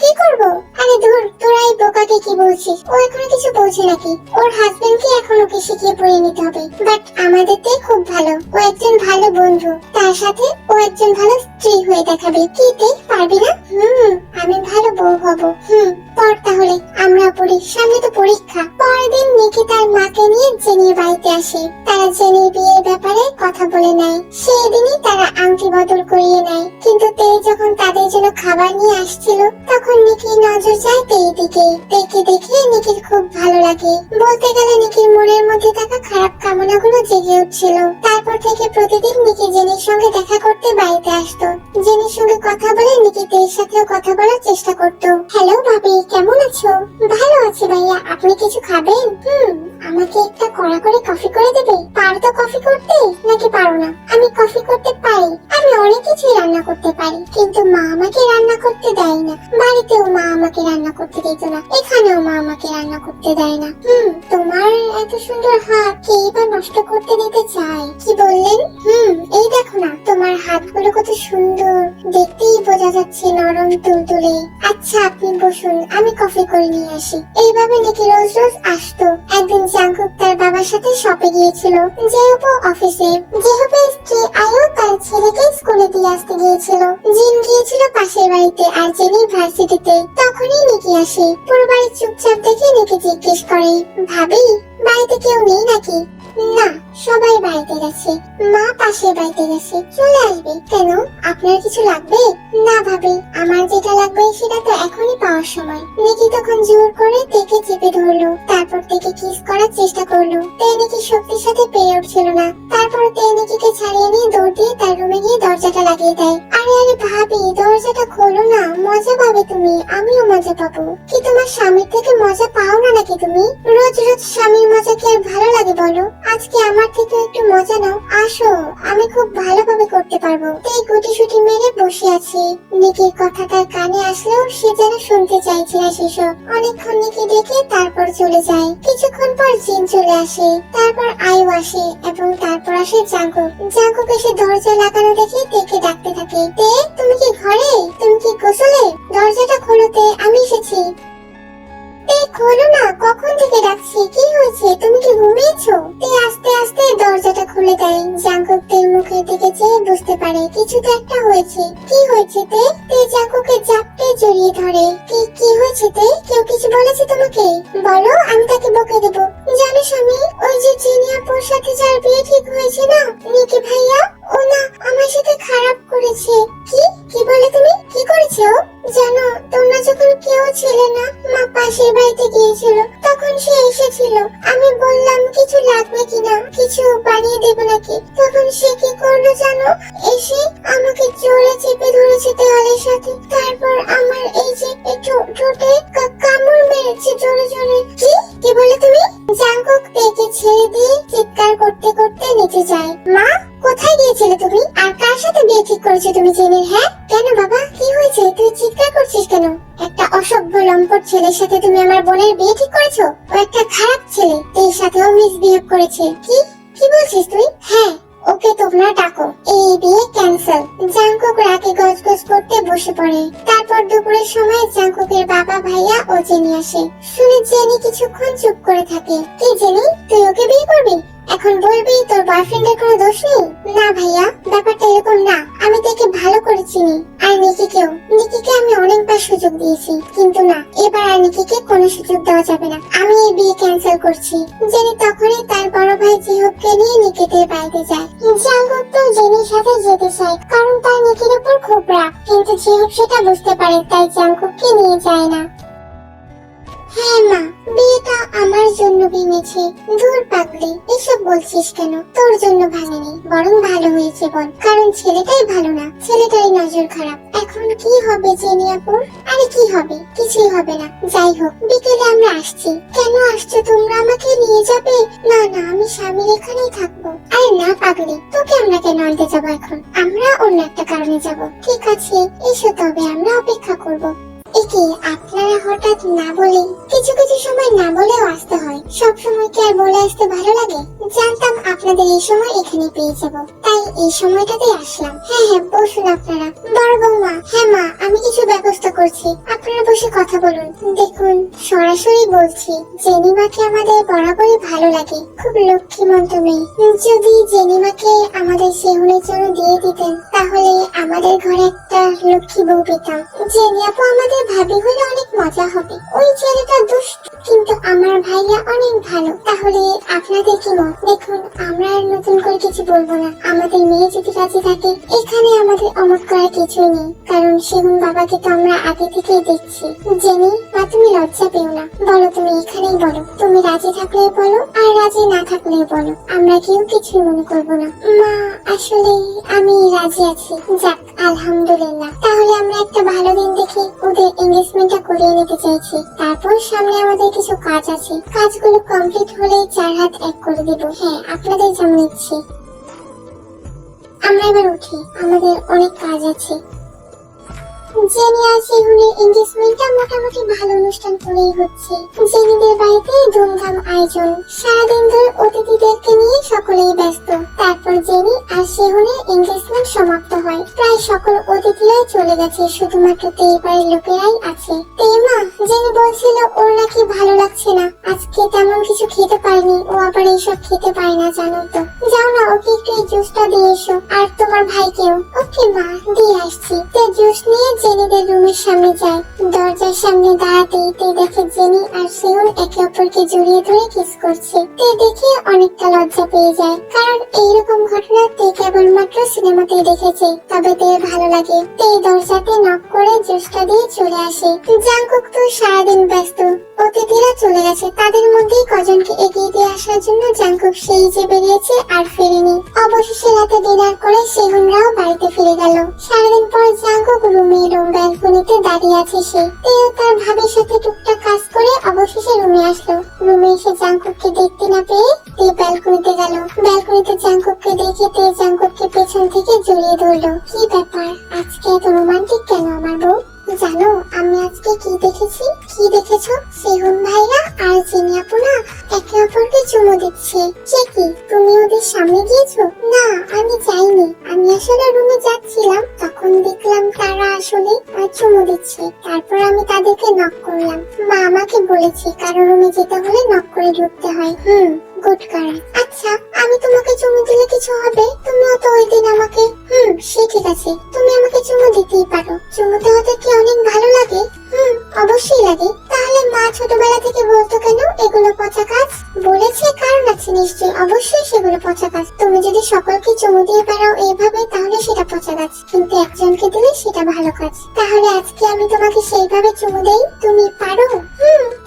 কি করব? আরে দূর, তোরা এই বোকাকে কি বলছিস? ও এখনো কিছু বলছে নাকি? ওর হাজবেন্ডকে এখন ওকে শিখিয়ে পড়িয়ে নিতে হবে। বাট আমাদের তে খুব ভালো, ও একজন ভালো বন্ধু, তার সাথে ও একজন ভালো স্ত্রী হয়ে দেখাবে। কি তে, পারবি না? আমি ভালো বউ হব। পর তাহলে, আমরা পড়ি, সামনে তো পরীক্ষা। পরের দিন নিকি তার মাকে নিয়ে জেনির বাড়িতে আসে। তারা জেনির বিয়ের ব্যাপারে কথা বলে নেয়। সেই দিনই তারা আংটি বদল করিয়ে নেয়। কিন্তু তে যখন তাদের জন্য খাবার নিয়ে আসছিল, তখন নিকির নজর যায় তের দিকে। তেকে দেখে নিকির খুব ভালো লাগে। বলতে গেলে নিকির মনের মধ্যে থাকা খারাপ কামনাগুলো জেগে উঠছিল। তারপর থেকে প্রতিদিন নিকি জেনির সঙ্গে দেখা করতে বাড়িতে আসতো। জেনির সঙ্গে কথা বলে নিকি তের সাথেও কথা বলার চেষ্টা করতো। হ্যালো ভাবি, কেমন আছো? ভালো আছি ভাইয়া, আপনি কিছু খাবেন? আমাকে একটা কড়া করে কফি করে দেবে? পারো তো কফি করতে, নাকি পারো না? আমি কফি করতে পারি, আমি অনেক কিছুই রান্না করতে পারি, কিন্তু মা আমাকে রান্না করতে দেয় না। বাড়িতেও মা আমাকে রান্না করতে দিত না, এখানেও মা আমাকে রান্না করতে দেয় না। তোমার এত সুন্দর হাত কে বা নষ্ট করতে দিতে চায়? কি বললেন? এই দেখো না, তোমার হাতগুলো কত সুন্দর, দেখতেই বোঝা যাচ্ছে নরম তুলতুলে। আচ্ছা আপনি বসুন, আমি কফি করে নিয়ে আসি। এইভাবে নিকি রোজ রোজ আসতো। একদিন জাংকুক তার বাবার সাথে শপে গিয়েছিল। জেহুপো অফিসে। জেহুপের স্ত্রী আয়ু তার ছেলেকে স্কুলে দিয়ে আসতে গিয়েছিল। জিন গিয়েছিল পাশের বাড়িতে আর জেনি ভার্সিটিতে। তখনই নিকি আসে। পুরো বাড়ি চুপচাপ দেখে নিকি জিজ্ঞেস করে, ভাবি বাড়িতে কেউ নেই নাকি? না, সবাই বাড়িতে গেছে, মা পাশের বাড়িতে গেছে, চলে আসবে। কেন, আপনার কিছু লাগবে? না ভাবি, আমার যেটা লাগবে সেটা তো এখনই পাওয়ার সময়। নিকি তখন জোর করে তেকে চেপে ধরলো, তারপর তেকে কিস করার চেষ্টা করলো। তে নিকি শক্তির সাথে পেরে উঠছিল না। তারপর তে নিকিকে ছাড়িয়ে নিয়ে দৌড় দিয়ে তার রুমে গিয়ে দরজাটা লাগিয়ে দেয়। আরে ভাবি, দরজাটা খোলো না, মজা পাবে তুমি, আমিও মজা পাবো। কি তোমার স্বামীর থেকে মজা পাও না নাকি তুমি? রোজ রোজ স্বামীর মজা কি আর ভালো লাগে বলো? আজকে আমার থেকে একটু মজা নাও, আসো, আমি খুব ভালোভাবে করতে পারবো। এই গুটিসুটি মেরে বসে আছে। নিকির কথা তার কানে আসলেও সে যেন শুনতে চাইছে না সেসব। অনেকক্ষণ নিকি দেখে তারপর চলে যায়। কিছুক্ষণ পর জিন চলে আসে, তারপর আয়ু আসে এবং তারপর আসে জাংকুক। জাংকুক এসে দরজা লাগানো দেখে তেকে ডাকতে থাকে, তে তুমি কি ঘরে? তুমি কি গোসলে? দরজাটা খোলো তে, আমি এসেছি। তে খোলো না, কখন থেকে ডাকছি, কি হয়েছে, তুমি কি ঘুমিয়েছো? তে আস্তে আস্তে দরজাটা খুলে দেয়। জাংকুক তের মুখের দিকে চেয়ে বুঝতে পারে কিছু তো একটা হয়েছে। কি হয়েছে তে? তে জাংকুকে জাপটে জড়িয়ে ধরে। কি হয়েছে তে? কেউ কিছু বলেছে তোমাকে? বলো, আমি তাকে বকে দেবো। জানো স্বামী, ওই যে জিনিয়াপুর সাথে যার বিয়ে ঠিক হয়েছে না, নিকি ভাইয়া, ও না আমার সাথে খারাপ করেছে। কি বলে তুমি? কি করেছো? জানো, তোমরা যখন কেউ ছিলে না, মা পাশের বাড়িতে গিয়েছিল, তখন সে এসেছিল। আমি বললাম কিছু লাগবে কিনা, কিছু বানিয়ে দেবো নাকি। তখন সে কি করলো জানো? এসে আমাকে জোরে চেপে ধরেছে দেওয়ালের সাথে। তারপর আমার এই যে ঠোঁটে কামড় মেরেছে জোরে জোরে। কি বলে তুমি? জাংকুক তেকে ছেড়ে দিয়ে চিৎকার করতে করতে নিচে যায়। মা, কোথায় গিয়েছিলে তুমি? আর কার সাথে বিয়ে ঠিক করেছো তুমি জেনির? হ্যাঁ, কেন বাবা, কি হয়েছে? তুই চিৎকার করছিস কেন? একটা অসভ্য লম্পট ছেলের সাথে তুমি আমার বোনের বিয়ে ঠিক করেছো? ও একটা খারাপ ছেলে, এর সাথেও মিসবিহেভ করেছে। কি বলছিস তুই? হ্যাঁ, ওকে তোমরা ডাকো, এই বিয়ে ক্যান্সেল। জাংকুক রাগে গজগজ করতে বসে পড়ে। তারপর দুপুরের সময় জাংকুকের বাবা, ভাইয়া ও জেনি আসে। শুনে জেনি কিছুক্ষণ চুপ করে থাকে। কি জেনি, তুই ওকে বিয়ে করবি? এখন বলবি তোর বয়ফ্রেন্ডের কোনো দোষ নেই? না ভাইয়া, ব্যাপারটা এরকম না, আমি তাকে ভালো করে চিনি। আর নিকিকে আমি অনেকবার সুযোগ দিয়েছি, কিন্তু না, এবার আর নিকিকে কোনো সুযোগ দেওয়া যাবে না। আমি এই বিয়ে ক্যান্সেল করছি। জেনি তখনই তার বড় ভাই জিহবকে নিয়ে নিকিদের বাড়িতে যায়। জাঙ্কুক তো জেনির সাথে যেতে চায়, কারণ তার নিকির উপর খুব রাগ, কিন্তু জিহব সেটা বুঝতে পারে, তাই জাঙ্কুককে নিয়ে যায় না। হ্যাঁ মা, বিয়েটা আমার জন্য ভেঙেছে। দূর পাগলি, এসব বলছিস কেন? তোর জন্য ভাঙেনি, বরং ভালো হয়েছে বল, কারণ ছেলেটাই ভালো না, ছেলেটারই নজর খারাপ। এখন কি হবে জেনি আপুর? আরে কি হবে? কিছুই হবে না। যাই হোক, বিকেলে আমরা আসছি। কেন আসছো তোমরা? আমাকে নিয়ে যাবে? না না, আমি স্বামীর এখানেই থাকবো। আরে না পাগলি, তোকে আমরা কেন আনতে যাবো এখন? আমরা অন্য একটা কারণে যাব। ঠিক আছে, এসো, তবে আমরা অপেক্ষা করবো। একে আপনারা হঠাৎ না বলে, কিছু কিছু সময় না বলেও আসতে হয়। সব সময় কি আর বলে আসতে ভালো লাগে? জানতাম আপনাদের এই সময় এখানে পেয়ে যাব, তাই এই সময়টাতেই আসলাম। হ্যাঁ হ্যাঁ, বসুন আপনারা। বড় বৌমা, হ্যাঁ মা, আমি কিছু ব্যবস্থা করছি, আপনারা বসে কথা বলুন। দেখুন, সরাসরি বলছি, জেনিমাকে আমাদের বরাবরই ভালো লাগে, খুব লক্ষ্মীমন্ত মেয়ে। যদি জেনিমাকে আমাদের সেহুনের জন্য দিয়ে দিতেন, তাহলে আমাদের ঘরে একটা লক্ষ্মী বউ পেতাম। জেনি আপু আমাদের ভাবি হলে অনেক মজা হবে। ওই ছেলেটা দুষ্ট, কিন্তু আমার ভাইয়া অনেক ভালো। তাহলে আপনাদের কি মত? দেখুন, আমরা আর নতুন করে কিছু বলবো না। আমাদের মেয়ে যদি রাজি থাকে, এখানে আমাদের অমত করার কিছুই নেই, কারণ সেগুন বাবাকে তো আমরা আগে থেকেই দেখছি। জেনি মা, তুমি লজ্জা পেও না, বলো, তুমি এখানেই বলো। তুমি রাজি থাকলে বলো, আর রাজি না থাকলে বলো, আমরা কেউ কিছুই মনে করবো না। মা, আসলে আমি রাজি আছি। যাক, আলহামদুলিল্লাহ। তাহলে আমরা একটা ভালো দিন দেখে ওদের এনগেজমেন্টটা করিয়ে নিতে চাইছি। তারপর সামনে আমাদের কিছু কাজ আছে, কাজগুলো কমপ্লিট হলে 4 হাত এক করে দেব। হ্যাঁ, আপনাদের যেমন ইচ্ছে। আমরা এবার উঠি, আমাদের অনেক কাজ আছে। জেনি আর সেহুনের এনগেজমেন্টটা মোটামুটি ভালো অনুষ্ঠান করেই হচ্ছে। জেনিদের বাড়িতে ধুমধাম আয়োজন, সারাদিন ধরে অতিথিদেরকে নিয়ে সকলেই ব্যস্ত। তারপর জেনি আর সেহুনের এনগেজমেন্ট সমাপ্ত হয়। প্রায় সকল অতিথিরাই চলে গেছে, শুধুমাত্র তেই বাড়ির লোকেরাই আছে। তেমা, জেনি বলছিল ওর নাকি ভালো লাগছে না, আজকে তেমন কিছু খেতে পারেনি। ও আবার এইসব খেতে পারে না, জানো তো। যাও না, ওকে একটু এই জুসটা দিয়ে এসো, আর তোমার ভাইকেও। ওকে মা, দিয়ে আসছি। তে জুস নিয়ে জেনিদের রুমের সামনে যায়। দরজার সামনে দাঁড়াতেই তে দেখে জেনি আর সেহুন একে অপরকে জড়িয়ে ধরে কিস করছে। তে দেখে অনেকটা লজ্জা পেয়ে যায়, কারণ এইরকম ঘটনা তে কেবলমাত্র সিনেমাতেই দেখেছে। তবে তে ভালো লাগে। তে দরজাতে নক করে জুসটা দিয়ে চলে আসে। জাঙ্কুক তো সারাদিন ব্যস্ত, অতিথিরা চলে গেছে, তাদের মধ্যেই কজনকে এগিয়ে দিয়ে আসার জন্য জাঙ্কুক সেই যে বেরিয়েছে আর ফেরেনি। অবশেষে রাতে ডিনার করে সেহুনরাও বাড়িতে ফিরে গেল। সারাদিন পর জাঙ্কুক রুমে ব্যালকনিতে দাঁড়িয়ে আছে সে। তেও তার ভাবির সাথে টুকটাক কাজ করে অবশেষে রুমে আসলো। রুমে এসে জাঙ্কুককে দেখতে না পেয়ে তে ব্যালকনিতে গেল। ব্যালকনিতে জাঙ্কুককে দেখে তে জাঙ্কুককে পেছন থেকে জড়িয়ে ধরলো। কি ব্যাপার, আজকে এত রোমান্টিক কেন আমার বউ? জানো আমি আজকে কি দেখেছি? কি দেখেছো? সেহুন ভাইরা আর জেনি আপু না একে অপরকে চুমু দিচ্ছে। সে কি, তুমি ওদের সামনে গিয়েছো? না, আমি যাইনি। আমি আসলে রুমে যাচ্ছিলাম, তখন দেখলাম তারা আসলে চুমু দিচ্ছে। তারপর আমি তাদেরকে নক করলাম। মা আমাকে বলেছে কারো রুমে যেতে হলে নক করে ঢুকতে হয়। Good girl. আচ্ছা, আমি তোমাকে চুমু দিলে কিছু হবে? তুমিও তো ওই দিন আমাকে। সে ঠিক আছে, তুমি আমাকে চুমু দিতেই পারো। চুমু দেওয়াতে কি অনেক ভালো লাগে? অবশ্যই লাগে। তাহলে মা ছোটবেলা থেকে বলতো কেন এগুলো পচা কাজ? বলেছে কারণ আছে নিশ্চয়ই, অবশ্যই সেগুলো পচা কাজ। তুমি যদি সকলকে চুমু দিয়ে বেড়াও এইভাবে, তাহলে সেটা পচা কাজ, কিন্তু একজনকে দিলে সেটা ভালো কাজ। তাহলে আজকে আমি তোমাকে সেইভাবে চুমু দেই, তুমি পারো?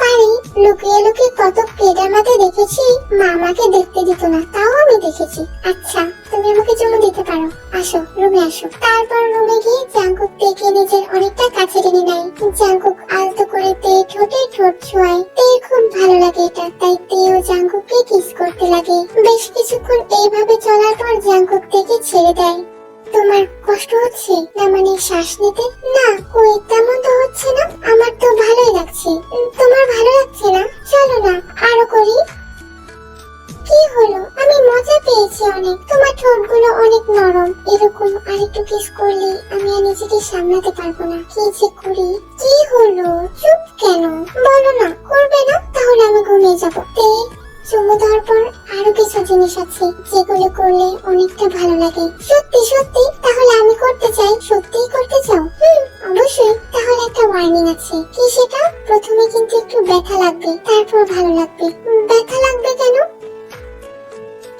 পারি। লুকিয়ে লুকিয়ে কত কেডামাতে দেখেছি, মা আমাকে দেখতে দিত না, তাও আমি দেখেছি। আচ্ছা, তুমি আমাকে চুমু দিতে পারো। আসো, রুমে আসো। তারপর রুমে গিয়ে জাঙ্কুক তেকে নিজের অনেকটা কাছে টেনে নেয়। জাঙ্কুক আলতো করে তে ঠোঁটে ঠোঁট ছোঁয়ায়। তে খুব ভালো লাগে এটা, তাই তেও জাঙ্কুককে কিস করতে লাগে। বেশ কিছুক্ষণ এইভাবে চলার পর জাঙ্কুক তেকে ছেড়ে দেয়। তোমার কষ্ট হচ্ছে না? মানে শ্বাস নিতে? না, কই তেমন তো হচ্ছে না, আমার তো ভালোই লাগছে। তোমার ভালো লাগছে না? চলো না আরো করি। কি হলো? আমি মজা পেয়েছি অনেক। তোমার ঠোঁটগুলো অনেক নরম, এরকম আরেকটু কিস করলে আমি আর নিজেকে সামলাতে পারবো না। কি যে করি? কি হলো? চুপ কেন? বলো না। করবে না? তাহলে আমি ঘুমিয়ে যাবো। চুমু দেওয়ার পর আরো কিছু জিনিস আছে যেগুলো করলে অনেকটা ভালো লাগে। সত্যি সত্যি? তাহলে আমি করতে চাই। সত্যিই করতে চাও? টার্নিং আছে। কি সেটা? প্রথমে কিন্তু একটু ব্যথা লাগবে, তারপর ভালো লাগবে। ব্যথা লাগবে কেন?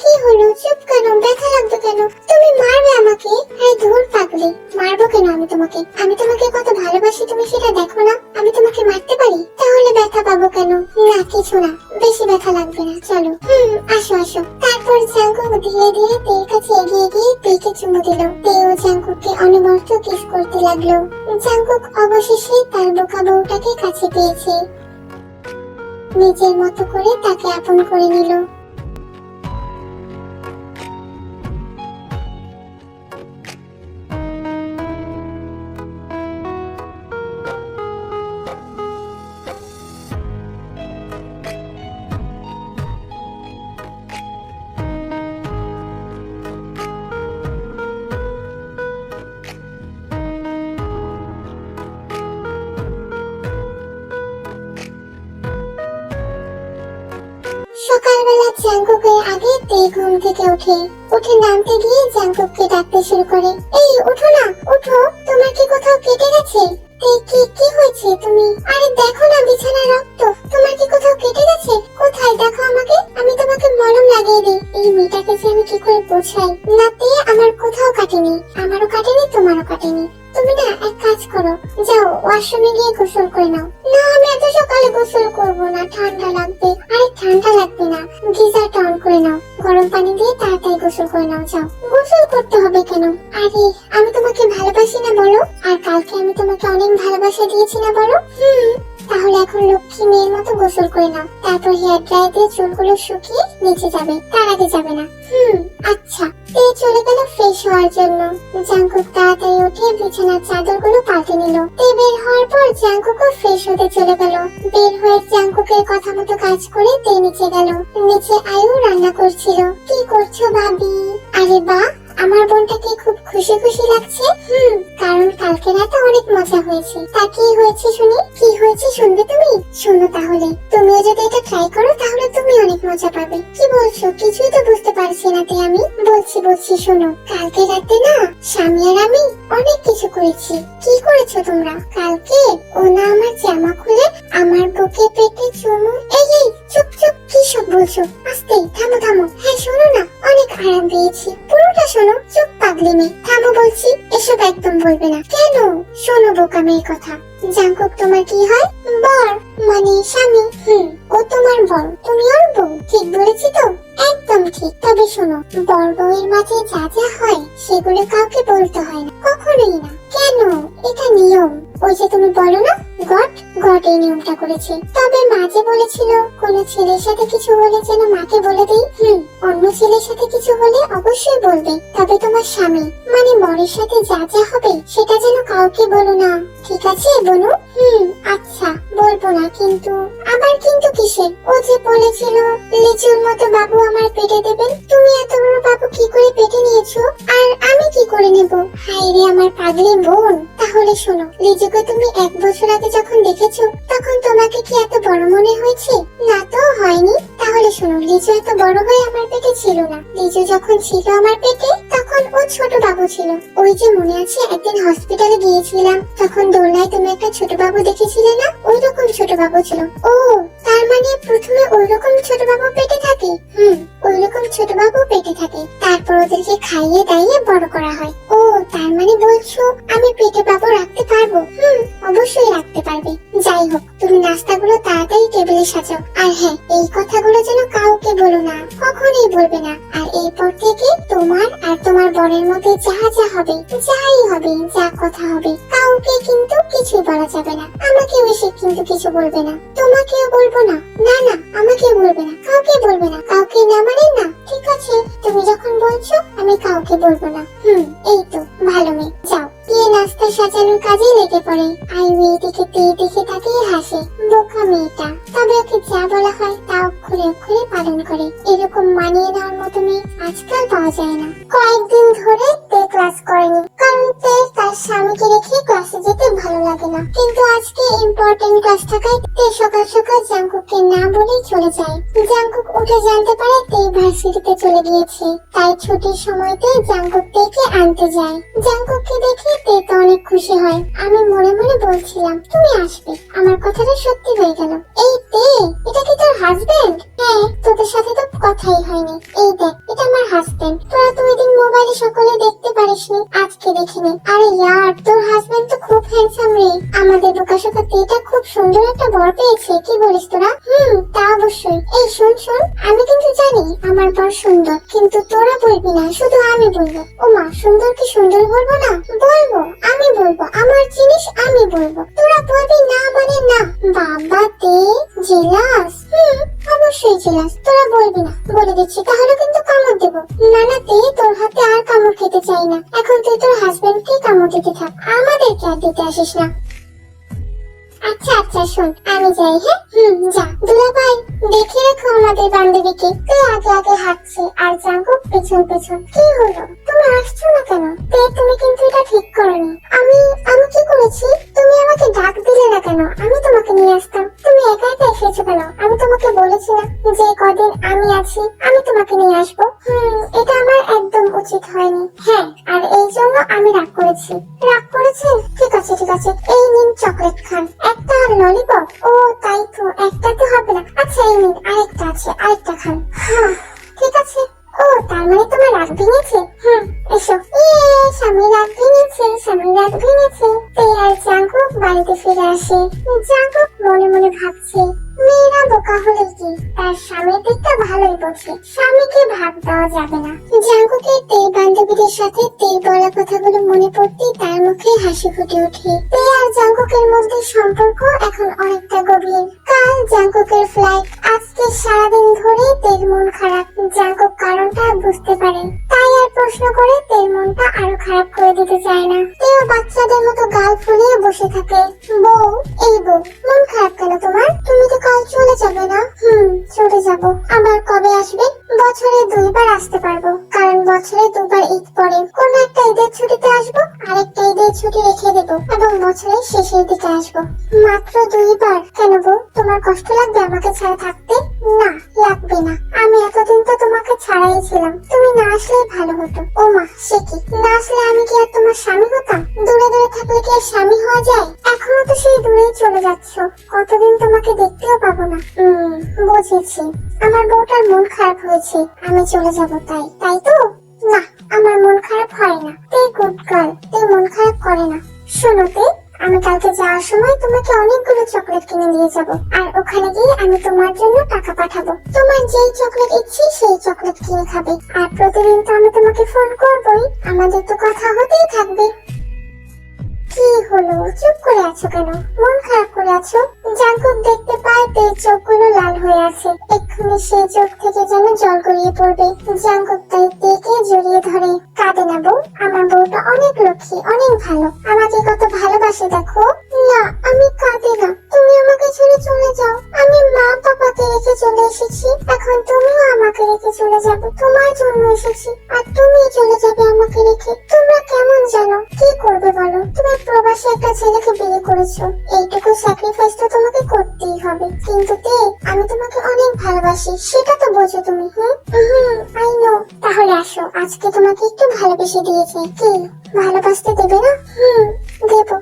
কি হলো, চুপ কেন? ব্যথা লাগবে কেন? তুমি মারবে আমাকে? আরে ধুর পাগলি, মারবো কেন আমি তোমাকে? আমি তোমাকে কত ভালোবাসি তুমি সেটা দেখো না? আমি তোমাকে মারতে পারি? তাহলে ব্যথা পাবো কেন? না কিছু না, বেশি ব্যথা লাগবে না, চলো। আসো আসো। তারপর জাঙ্কুক ধীরে ধীরে তের কাছে এগিয়ে গিয়ে তেকে চুমু দিল। তেও জাঙ্কুককে অনবরত কিস করতে লাগলো। জাঙ্কুক অবশেষে তার বোকা বউটাকে কাছে পেয়েছে। নিজের মতো করে তাকে আপন করে নিল। সকালবেলা জাঙ্কুকের আগে তে ঘুম থেকে উঠে নামতে গিয়ে জাঙ্কুককে ডাকতে শুরু করে। এই ওঠো না, ওঠো, তোমার কি কোথাও কেটে গেছে? তে কি হয়েছে? তুমি আরে দেখো না বিছানা রক্ত, তোমার কি কোথাও কেটে গেছে? কোথায় দেখো আমাকে, আমি তোমাকে মলম লাগিয়ে দিই। এই মেয়েটাকে যে আমি কি করে বোঝাই? না তে, আমার কোথাও কাটেনি, আমারও কাটেনি তোমারও কাটেনি। তুমি না এক কাজ করো, যাও ওয়াশরুমে গিয়ে গোসল করে নাও। না আমি এত সকালে গোসল করব না, ঠান্ডা লাগবে। আরে ঠান্ডা লাগবে না, গিজারটা অন করে নাও, গরম পানি দিয়ে তাড়াতাড়ি গোসল করে নাও, যাও। গোসল করতে হবে কেন? আরে আমি তোমাকে ভালোবাসি না বলো, আর কালকে আমি তোমাকে অনেক ভালোবাসা দিয়েছি না বলো। তাহলে এখন লক্ষ্মী মেয়ের মতো গোসল করে নাও, তারপর হেয়ার ড্রায়ার দিয়ে চুলগুলো শুকিয়ে নিচে যাবে, তার আগে যাবে না। আচ্ছা। তে চলে গেল ফ্রেশ হওয়ার জন্য। জাঙ্কুক তাড়াতাড়ি উঠে বিছানার চাদরগুলো পাল্টে নিল। তে বের হওয়ার পর জাঙ্কুকও ফ্রেশ হতে চলে গেল। বের হয়ে জাঙ্কুকের কথা মতো কাজ করে তে নিচে গেল। নিচে আয়ু রান্না করছিল। কি করছো ভাবি? আরে বাহ, আমার বোনটাকে খুব খুশি খুশি লাগছে। কারণ কালকে রাতে অনেক মজা হয়েছে। তা কি হয়েছে শুনি? কি হয়েছে শুনবে তুমি? শোনো তাহলে, তুমিও যদি এটা ট্রাই করো তাহলে তুমি অনেক মজা পাবে। কি বলছো? কিছুই তো বুঝতে পারছি না। তে আমি বলছি শোনো। কালকে রাতে না স্বামী আর আমি অনেক কিছু করেছি। কি করেছো তোমরা? কালকে ও না আমার জামা খুলে আমার বুকে পেটে চুমু। এই চুপ চুপ, কি সব বলছো? আস্তে, থামো। হ্যাঁ শোনো না, অনেক আরাম পেয়েছি, পুরোটা শোনো। চুপ পাগলি মেয়ে, থামো বলছি। এসব একদম বলবে না। কেন? শোনো বোকা মেয়ের কথা। জাঙ্কুক তোমার কি হয়? বর, মানে স্বামী। ও তোমার বর, তুমি ওর বউ। ঠিক বলেছি তো? একদম ঠিক। তবে শোনো, বর বউয়ের মাঝে যা যা হয় সেগুলো কাউকে বলতে হয় না, কখনোই না। কেন? এটা নিয়ম। ওই যে তুমি বলো না গড এই নিয়মটা করেছে। তবে মাঝে বলেছিল কোন ছেলের সাথে কিছু হলে যেন মাকে বলে দেই। অন্য ছেলের সাথে কিছু হলে অবশ্যই বলবে, তবে তোমার স্বামী মানে বরের সাথে যা যা হবে সেটা যেন কাউকে বলো না, ঠিক আছে বনু? আচ্ছা বলবো না। কিন্তু আবার কিন্তু কিসের? ও যে বলেছিল লিচুর মতো বাবু আমার পেটে দেবেন। তুমি এত বড় বাবু কি করে পেটে নিয়েছো, আর আমি কি করে নেব? হায় রে আমার পাগলি বোন। তাহলে শোনো, লিচুকে তুমি 1 বছর আগে যখন দেখেছো তখন তোমাকে কি এত বড় মনে হয়েছে? না তো হয়নি। তাহলে শোনো, লিচু এত বড় হয়ে আমার পেটে ছিল না। লিচু যখন ছিল আমার পেটে তখন ও ছোট বাবু ছিল। ওই যে মনে আছে একদিন হসপিটালে গিয়েছিলাম, তখন দোলনায় তুমি একটা ছোট বাবু দেখেছিলে না? ওই রকম ছোট বাবু ছিল। ও তার মানে প্রথমে ওই রকম ছোট বাবু পেটে থাকে। ওই রকম ছোট বাবু পেটে থাকে, তারপর ওদেরকে খাইয়ে দাইয়ে বড় করা হয়। ও তার মানে বলছো আমি পেটে বাবু রাখতে পারবো? অবশ্যই রাখতে পারবে। যাই হোক, তুমি নাস্তাগুলো তাড়াতাড়ি টেবিলে সাজাও। আর হ্যাঁ, এই কথাগুলো যেন কাউকে বলো না, কখনোই বলবে না। আর এরপর থেকে তোমার আর তোমার বরের মধ্যে যা যা হবে, যাই হবে, যা কথা হবে, কাউকে কিন্তু কিছু বলা যাবে না। আমাকেও এসে কিন্তু কিছু বলবে না, তোমাকেও বলবো না। না আমাকেও বলবে না, কাউকে বলবে না। কাউকে না মানে না, ঠিক আছে? তুমি যখন বলছো আমি কাউকে বলবো না। এই তো ভালো মেয়ে, যাও গিয়ে নাস্তা সাজানোর কাজে লেগে পড়ে। আয়ু এইদিকে দেখে তাকিয়ে হাসে। বোকা মেয়েটা, তবে ওকে যা বলা হয় তা অক্ষরে অক্ষরে পালন করে। এরকম মানিয়ে নেওয়ার মতো মেয়ে আজকাল পাওয়া যায় না। কয়েকদিন ধরে তে ক্লাস করেনি, কারণ তে তার স্বামীকে রেখে ক্লাসে যেতে ভালো লাগে না। কিন্তু আজকে ইম্পর্টেন্ট ক্লাস থাকায় তে সকাল সকাল জাঙ্কুককে না বলেই চলে যায়। জাঙ্কুক উঠে জানতে পারে তে ভার্সিটিতে চলে গিয়েছে, তাই ছুটির সময়তে জাঙ্কুক তেকে আনতে যায়। জাঙ্কুককে দেখে তে তো অনেক খুশি হয়। আমি মনে মনে বলছিলাম তুমি আসবে, আমার কথাটা সত্যি হয়ে গেল। এই তে, এটা কি তোর হাজবেন্ড? হ্যাঁ, তোদের সাথে তো কথাই হয়নি। এই দেখ, এটা আমার হাজবেন্ড। তোরা তো ওই দিন মোবাইলে সকলে দেখতে পারিসনি, আজকে দেখিনি। আরে ইয়ার, তোর হাজবেন্ড তো খুব হ্যান্ডসাম রে। আমাদের বোকাশোকা তেটা খুব সুন্দর একটা বর পেয়েছে, কি বলিস তোরা? তা অবশ্যই। এই শোন শোন, আমি কিন্তু জানি আমার বর সুন্দর, কিন্তু তোরা বলবি না, শুধু আমি বলবো। ওমা, সুন্দর কি সুন্দর বলবো না? বলবো, আমি বলবো, আমার জিনিস আমি বলবো, তোরা বলবি না মানে না। বাবা তে জেলাস? অবশ্যই জেলাস। তোরা বলবি না, বলে দিচ্ছি, তাহলে কিন্তু কামড় দেবো। না না তে, তোর হাতে আর কামড় খেতে চাই না। এখন তুই তোর হাজবেন্ডকে কামড় দিতে থাক, আমাদেরকে আর দিতে আসিস না। আচ্ছা আচ্ছা শোন, আমি যাই। হ্যাঁ যা। দুলাভাই, দেখে রাখো আমাদের বান্ধবীকে। তুই আগে আগে হাঁটছে আর জাঙ্কুক পেছন পেছন। কি হলো, তুমি আসছো না কেন? তুমি কিন্তু এটা ঠিক করনি। আমি আমি কি করেছি? তুমি আমাকে ডাক দিলে না কেন? আমি তোমাকে নিয়ে আসতাম, তুমি একা একা এসেছো কেন? আমি তোমাকে বলেছি না যে কদিন আমি আছি, আমি তোমাকে নিয়ে আসবো। এটা আমার একদম উচিত হয়নি। হ্যাঁ, আর এই জন্য আমি রাগ করেছি। রাগ করেছেন? ঠিক আছে ঠিক আছে, এই নিন চকলেট খান। একটা ললিপপ? ও তাই তো, একটাতে হবে না। আচ্ছা এই নিন, আরেকটা আছে, আরেকটা খান। হ্যাঁ ঠিক আছে। ও তার মানে তোমার রাগ ভেঙেছে? এসো। স্বামী রাগ ভেঙেছে, স্বামী রাগ ভেঙেছে। আর জাঙ্কুক বাড়িতে ফিরে আসে। জাঙ্কুক মনে মনে ভাবছে, মেয়েরা বোকা হলে কি, তার স্বামীর দিকটা ভালোই বোঝে, স্বামীকে ভাগ দেওয়া যাবে না। জাঙ্কুকের তেই বান্ধবীদের সাথে তেই বলা কথাগুলো মনে পড়তেই তার মুখে হাসি ফুটে ওঠে। তে আর জাঙ্কুকের মধ্যে সম্পর্ক এখন অনেকটা গভীর। কাল জাঙ্কুকের ফ্লাইট। আজকে সারাদিন ধরে তের মন খারাপ। জাঙ্কুক কারণটা বুঝতে পারে, তাই আর প্রশ্ন করে তের মনটা আরো খারাপ করে দিতে চায় না। তেও বাচ্চাদের মতো গাল ফুলিয়ে বসে থাকে। বউ, এই বউ, মন খারাপ কেন তোমার? তুমি তো কাল চলে যাবে না? চলে যাব। আবার কবে আসবে? বছরে 2 বার আসতে পারবো, কারণ বছরে 2 বার ঈদ পড়ে। কোন একটা ঈদের ছুটিতে আসবো, আরেকটা ঈদের ছুটি রেখে দেবো, এবং বছরের শেষের দিকে আসবো। মাত্র 2 বার? কেন বউ, তোমার কষ্ট লাগবে আমাকে ছাড়া থাকতে? না, লাগবে না। আমি এতদিন তো তোমাকে ছাড়াই ছিলাম, তুমি না আসলেই ভালো হতো। ও মা, সে কি, না আসলে আমি কি আর তোমার স্বামী হতাম? দূরে দূরে থাকলে কি আর স্বামী হওয়া যায়? এখনো তো সেই দূরেই চলে যাচ্ছ, কতদিন তোমাকে দেখতেও পাবো না। বুঝেছি, আমার বউটার মন খারাপ হয়েছে, আমি চলে যাব, তাই তাই তো? না, আমার মন খারাপ হয় না। তে গুড গার্ল, তে মন খারাপ করে না। শোনো তে, আমি কালকে যাওয়ার সময় তোমাকে অনেকগুলো চকলেট কিনে দিয়ে যাব, আর ওখানে গিয়ে আমি তোমার জন্য টাকা পাঠাবো। তোমার যেই চকলেট ইচ্ছে সেই চকলেট কিনে খাবে। আর প্রতিদিন তো আমি তোমাকে ফোন করবোই, আমাদের তো কথা হতেই থাকবে। কি হলো, চুপ করে আছো কেন? মন খারাপ করে আছো? জাঙ্কুক দেখতে পায় তের চোখগুলো লাল হয়ে আছে। এক্ষুনি সেই চোখ থেকে যেন জল গড়িয়ে পড়বে। জাঙ্কুক তাই তেকে জড়িয়ে ধরে। কাঁদে না বউ, আমার বউটা অনেক লক্ষ্মী, অনেক ভালো, আমাকে কত ভালোবাসে দেখো। না, আমি কাঁদে না, তুমি আমাকে ছেড়ে চলে যাও। আমি মা পাপাকে রেখে চলে এসেছি, এখন তুমিও আমাকে রেখে চলে যাবে। তোমার জন্য এসেছি, আর তুমি চলে যাবে আমাকে রেখে। তোমরা কেমন জানো? কি করবে বলো? তুমি প্রবাসী একটা ছেলেকে বিয়ে করেছো, এইটুকু স্যাক্রিফাইস তো তোমাকে করতেই হবে। কিন্তু তে, আমি তোমাকে অনেক ভালোবাসি, সেটা তো বোঝো তুমি। I know. তাহলে আসো, আজকে তোমাকে একটু ভালোবেসে দিয়েছি, কি ভালোবাসতে দেবে না? দেবো।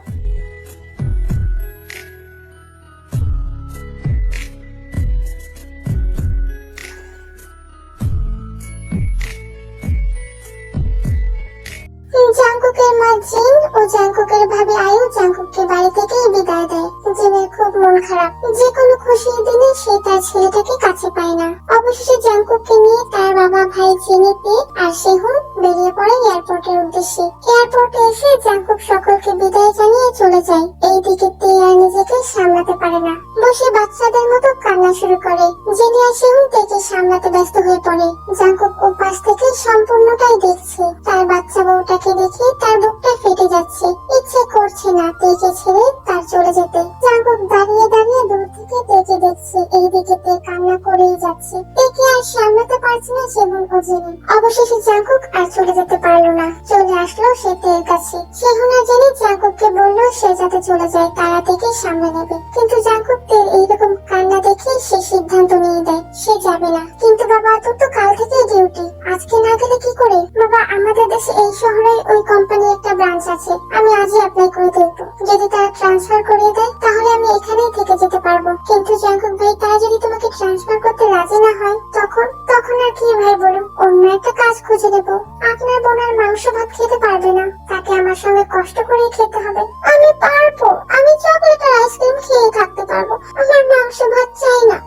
জাঙ্কুকের মা জিন ও জাঙ্কুকের ভাবি আয়ু জাঙ্কুককে বাড়ি থেকে বিদায় দেয়। জিনের খুব মন খারাপ, যে কোনো খুশির দিনে সে তার ছেলেটাকে কাছে পায় না। অবশেষে জাঙ্কুককে নিয়ে তার বাবা, ভাই জিনি, পে আর সেহুন বেরিয়ে পড়ে এয়ারপোর্টের উদ্দেশ্যে। এয়ারপোর্টে এসে জাঙ্কুক সকলকে বিদায় জানিয়ে চলে যায়। এইদিকে তে আর নিজেকে সামলাতে পারে না, বসে বাচ্চাদের মতো কান্না শুরু করে। জিনি আর সেহুন তেকে সামলাতে ব্যস্ত হয়ে পড়ে। জাঙ্কুক ও পাশ থেকে সম্পূর্ণটাই দেখছে। তার বাচ্চা বউটাকে দেখে তার বুকটা ফেটে যাচ্ছে, ইচ্ছে করছে না তেকে ছেড়ে তার চলে যেতে। জাঙ্কুক দাঁড়িয়ে দাঁড়িয়ে দূর থেকে তেকে দেখছে, এইদিকে তে কান্না করেই যাচ্ছে। তেকে আর সামলাতে পারছে না সেহুন ও জিনি। অবশেষে জাঙ্কুক আর চলে যেতে পারলো না, চলে আসলো সে তের কাছে। সেহুন আর জিনি জাঙ্কুককে বললো সে যাতে চলে যায়, তারা তেকে সামলে নেবে। কিন্তু জাঙ্কুক তের এইরকম কান্না দেখে সে সিদ্ধান্ত নিয়ে দেয় সে যাবে না। কিন্তু বাবা তোর তো কাল থেকেই ডিউটি, আজকে না গেলে কি করে? বাবা আমাদের দেশে এই শহরে ওই কোম্পানির একটা ব্রাঞ্চ আছে, আমি আজই অ্যাপ্লাই করে দেখবো। যদি তারা ট্রান্সফার করিয়ে দেয় তাহলে আমি এখানেই থেকে যেতে পারবো। কিন্তু জাঙ্কুক ভাই তারা যদি তোমাকে ট্রান্সফার করতে রাজি না হয় তখন তখন আর কি ভাই বলুন, অন্য একটা কাজ খুঁজে নেবো। আপনার বোন আর মাংস ভাত খেতে পারবে না, তাকে আমার সঙ্গে কষ্ট করে খেতে হবে। আমি পারবো, আমি চকলেট আর আইসক্রিম খেয়ে থাকতে পারবো, আমার মাংস ভাত চাই না।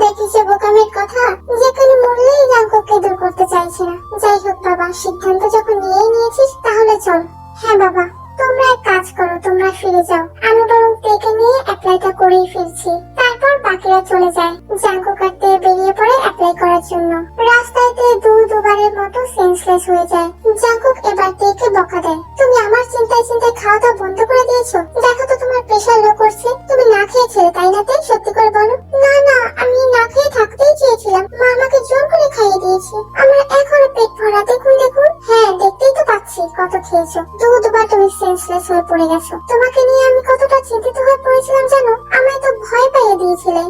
দেখিস বোকামের কথা, যেখানে মরলেই জাঙ্কুককে দূর করতে চাইছি না। যাই হোক বাবা, সিদ্ধান্ত যখন নিয়েই নিয়েছিস তাহলে চল। হ্যাঁ বাবা, তোমরা এক কাজ করো, তোমরা ফিরে যাও, আমি বরং তেকে নিয়ে অ্যাপ্লাইটা করেই ফিরছি। তারপর বাকিরা চলে যায়। জাঙ্কুক আর তে বেরিয়ে পড়ে অ্যাপ্লাই করার জন্য। রাস্তায় তে দুবারের মতো সেন্সলেস হয়ে যায়। জাঙ্কুক এবার তেকে বকা দেয়, তুমি আমার চিন্তায় চিন্তায় খাওয়া দাওয়া বন্ধ করে দিয়েছো? দেখো তো তোমার প্রেশার লো করছে, তুমি না খেয়েছিলে তাই না তে? সত্যি করে বলো। না না, আমি না খেয়ে থাকতেই চেয়েছিলাম, মা আমাকে জোর করে খাইয়ে দিয়েছে, আমার এখনো পেট ভরা। দেখুন দেখুন, হ্যাঁ দেখতেই তো পাচ্ছি কত খেয়েছো। দুবার তুমি সেন্সলেস হয়ে পড়ে গেছো। তোমাকে নিয়ে আমি কতটা চিন্তিত হয়ে পড়েছিলাম জানো, আমায় তো ভয় পাইয়ে দিয়েছিলে।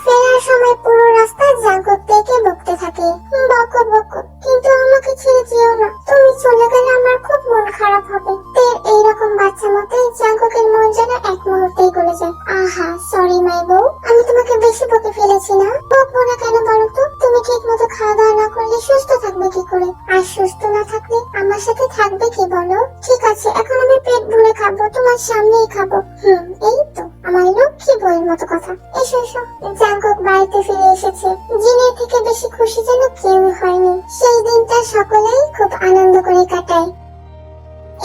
ফেরার সময় পুরো রাস্তা জাঙ্কুক থেকে বকতে থাকে, বকো বকো, কিন্তু আমাকে ছেড়ে যেও না, তুমি চলে গেলে আমার খুব মন খারাপ হবে। তের এইরকম বাচ্চা মতে জাঙ্কুকের মন যেন এক মুহূর্তেই গলে যায়। আহা সরি মাই বউ, আমি তোমাকে বেশি বকে ফেলেছি না? বকবো না কেন বলো তো? তুমি ঠিক মতো খাওয়া দাওয়া না করলে সুস্থ থাকবে কি করে? আর সুস্থ না থাকলে আমার সাথে থাকবে কি বলো? ঠিক আছে, এখন আমি পেট ভরে খাবো, তোমার সামনেই খাবো। এই তো আমার লক্ষ্মী বউয়ের মতো কথা। এসো এসো। জাঙ্কুক বাড়িতে ফিরে এসেছে। জিনের থেকে বেশি খুশি যেন কেউ হয়নি। সেই দিনটা সকলেই খুব আনন্দ করে কাটায়।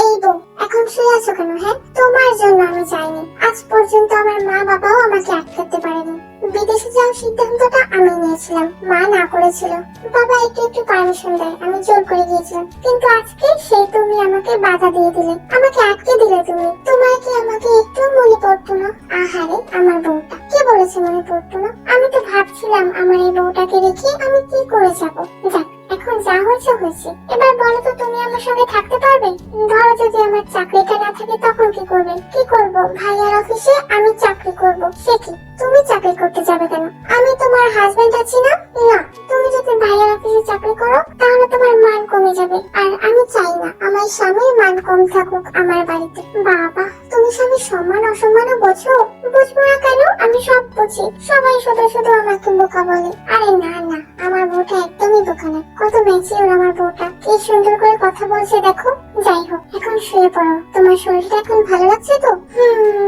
এই বউ, এখন শুয়ে আছো কেন? হ্যাঁ, তোমার জন্য আমি যাইনি, আজ পর্যন্ত আমার মা বাবাও আমাকে আটকাতে পারেনি। বিদেশে যাওয়ার সিদ্ধান্তটা আমি নিয়েছিলাম, মা না করেছিল। বাবা একটু একটু পারমিশন দেয়, আমি জোর করে গিয়েছিলাম। কিন্তু আজকে সেই তুমি আমাকে বাধা দিয়ে দিলে, আমাকে আটকে দিলে তুমি। তোমার কি আমাকে একটু মনে পড়তো না? আহারে আমার বউটা, কে বলেছে মনে পড়তো না? আমি তো ভাবছিলাম আমার এই বউটাকে রেখে আমি কি করে যাবো। যাক, এখন যা হয়েছে হয়েছে। এবার বলো তো তুমি আমার সঙ্গে থাকতে পারবে? ধরো যদি আমার চাকরিটা না থাকে তখন কি করবে? কি করব? ভাইয়ার অফিসে আমি চাকরি করব। সে কি, তুমি চাকরি করতে যাবে কেন? আমি তোমার হাজবেন্ড আছি না? না, তুমি যদি ভাইয়ার অফিসে চাকরি করো তাহলে তোমার মান কমে যাবে, আর আমি চাই না আমার স্বামীর মান কম থাকুক আমার বাড়িতে। বাবা, তুমি স্বামীর সম্মান অসম্মানও বোঝো? বুঝবো না কেন, আমি সব বুঝি। সবাই শুধু শুধু আমাকে বোকা বলে। আরে না না, আমার বউটা একদমই বোকা না, কত ম্যাচিওর আমার বউটা, কি সুন্দর করে কথা বলছে দেখো। যাই হোক, এখন শুয়ে পড়ো, তোমার শরীরটা এখন ভালো লাগছে তো?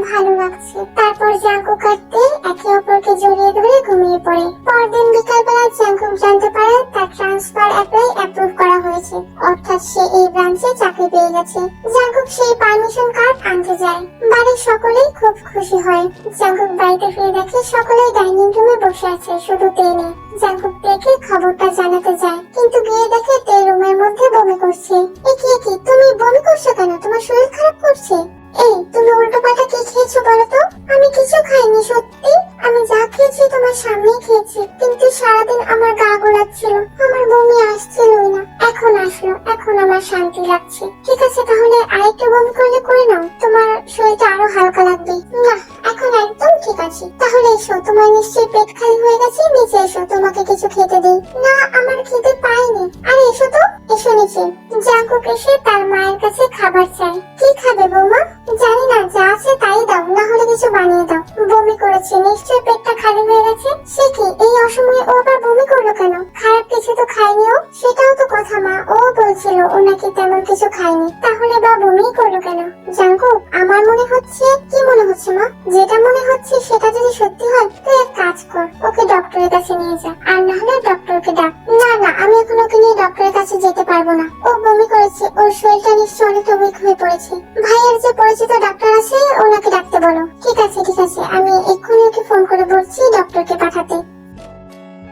ভালো লাগছে। তারপর জাঙ্কুক আর তে একে অপরকে জড়িয়ে ধরে ঘুমিয়ে পড়ে। পরদিন বিকালবেলা জাঙ্কুক জানতে পারে তার ট্রান্সফার অ্যাপ্রুভ করা হয়েছে, অর্থাৎ সে এই ব্রাঞ্চে চাকরি পেয়ে গেছে। জাঙ্কুক সেই পারমিশন কার্ড আনতে যায়। বাড়ির সকলেই খুব খুশি হয়। জাঙ্কুক বাড়িতে ফিরে দেখে সকলেই ডাইনিং রুমে বসে আছে, শুধু তে নেই। জাঙ্কুক তেকে খবরটা জানাতে যায়, কিন্তু গিয়ে দেখে তে রুমের মধ্যে বমি করছে। একি তুমি বমি করছো কেন? তোমার শরীর খারাপ করছে? এই তুমি উল্টো পাল্টা কি খেয়েছো বলো তো? আমি কিছু খাইনি সত্যি, আমি যা খেয়েছি তোমার সামনেই খেয়েছি, কিন্তু সারাদিন আমার গা গোলাচ্ছিল, আমার বমি আসছিলই না। এখন আসলো, এখন আমার শান্তি লাগছে। ঠিক আছে, তাহলে আরেকটু বমি করলে করে নাও, তোমার শরীরটা আরো হালকা লাগবে। না, এখন একদম ঠিক আছে। তাহলে এসো, তোমার নিশ্চয়ই পেট খালি হয়ে গেছে, নিচে এসো, তোমাকে কিছু খেতে দেই। না, আমার খেতে পাইনি। আরে এসো তো, এসো নিচে। জাঙ্কুক এসে তার মায়ের কাছে খাবার চায়। কি খাবে বৌমা? জানি না, যা আছে তাই দাও, না হলে কিছু বানিয়ে দাও। বমি করেছে, নিশ্চয়ই পেটটা খালি হয়ে গেছে। সে কি, এই অসময়ে ও আবার বমি করলো কেন? খারাপ কিছু তো খায়নি ও। সেটাও তো কথা মা, ও বলছিল ও নাকি তেমন কিছু খায়নি, তাহলে বা বমি করলো কেন? জাঙ্কুক, আমার মনে হচ্ছে। কি মনে হচ্ছে মা? যেটা মনে হচ্ছে সেটা যদি সত্যি হয় তুই এক কাজ কর, ওকে ডক্টরের কাছে নিয়ে যা, আর না হলে ডক্টরকে ডাক। না না, আমি এখন ওকে নিয়ে ডক্টরের কাছে যেতে পারবো না। ও বমি করেছে, ওর শরীরটা নিশ্চয়ই অনেকটা উইক হয়ে পড়েছে। ভাইয়ের যে পরিচিত ডাক্তার আছে ওনাকে ডাকতে বলো। ঠিক আছে ঠিক আছে, আমি এক্ষুনি ওকে ফোন করে বলছি ডক্টরকে পাঠাতে।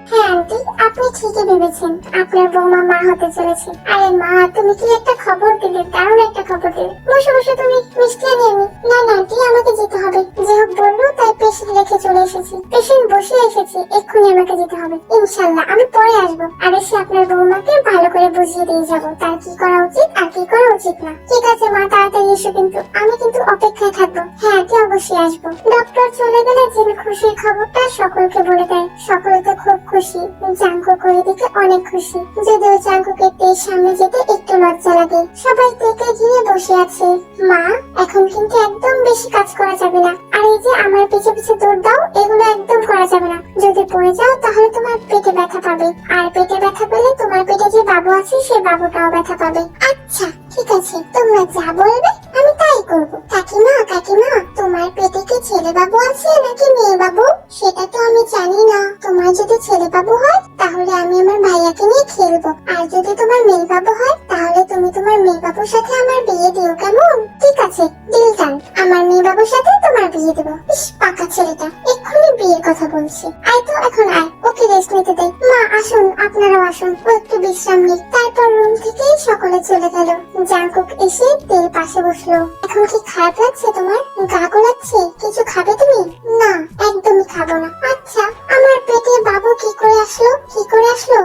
হ্যাঁ আন্টি, আপনি ঠিকই ভেবেছেন, আপনার বৌমা মা হতে চলেছে। আরে মা, তুমি কি একটা খবর দিলে, দারুণ একটা খবর দিলে। বসে বসে তুমি মিষ্টি আনি। আমি না না আন্টি, আমাকে যেতে হবে। যে হোক বললো তাই পেশেন্ট রেখে চলে এসেছি। পেশেন্ট বসে এসেছি, এক্ষুনি আমাকে যেতে হবে। ইনশাল্লাহ আমি পরে আসবো, আর এসে আপনার বৌমাকে ভালো করে বুঝিয়ে দিয়ে যাবো তার কি করা উচিত আর কি করা উচিত না। ঠিক আছে মা, তাড়াতাড়ি এসো, কিন্তু আমি কিন্তু অপেক্ষায় থাকবো। হ্যাঁ আন্টি, অবশ্যই আসবো। ডক্টর চলে গেলে জেনে খুশির খবরটা সকলকে বলে দেয়। সকলে তো খুব খুশি, জাঙ্কুক করে দিকে অনেক খুশি। যদিও জাঙ্কুকের তেজ সামনে যেতে একটু লজ্জা লাগে। সবাই তেকে ঘিরে বসে আছে। মা, এখন কিন্তু একদম বেশি কাজ করা যাবে না, আর এই যে আমার পিছে পিছে দৌড় দাও, এগুলো একদম করা যাবে না। যদি পড়ে যাও তাহলে তোমার পেটে ব্যথা পাবে, আর পেটে ব্যথা পেলে তোমার পেটে যে বাবু আছে সে বাবুটাও ব্যথা পাবে। আচ্ছা ঠিক আছে, তোমরা যা বলবে আমি তাই করব। কাকিমা কাকিমা, তোমার পেটে কি ছেলে বাবু আছে নাকি মেয়ে বাবু? সেটা তো আমি জানি না। তোমার যদি ছেলে বাবু হয় তাহলে আমি আমার ভাইয়াকে নিয়ে খেলবো, আর যদি তোমার মেয়ে বাবু হয় তাহলে তুমি তোমার মেয়ে বাবুর সাথে আমার বিয়ে দিও, কেমন? ঠিক আছে, ডিল ডান। আমার মেয়ে বাবুর সাথে তোমার বিয়ে দেবো। ইস, পাকা ছেলেটা এক্ষুনি বিয়ের কথা বলছে। আয় তো এখন আয়, ওকে রেস্ট নিতে দে। মা আসুন, আপনারাও আসুন, ও একটু বিশ্রাম নিক। তারপর রুম থেকে সকলে চলে গেল। জাঙ্কুক এসে তের পাশে বসলো। এখন কি খারাপ লাগছে তোমার? গা গোলাচ্ছে? কিছু খাবে তুমি? না, একদমই খাবো না। আচ্ছা, আমার পেটে বাবু কি করে আসলো? কি করে আসলো?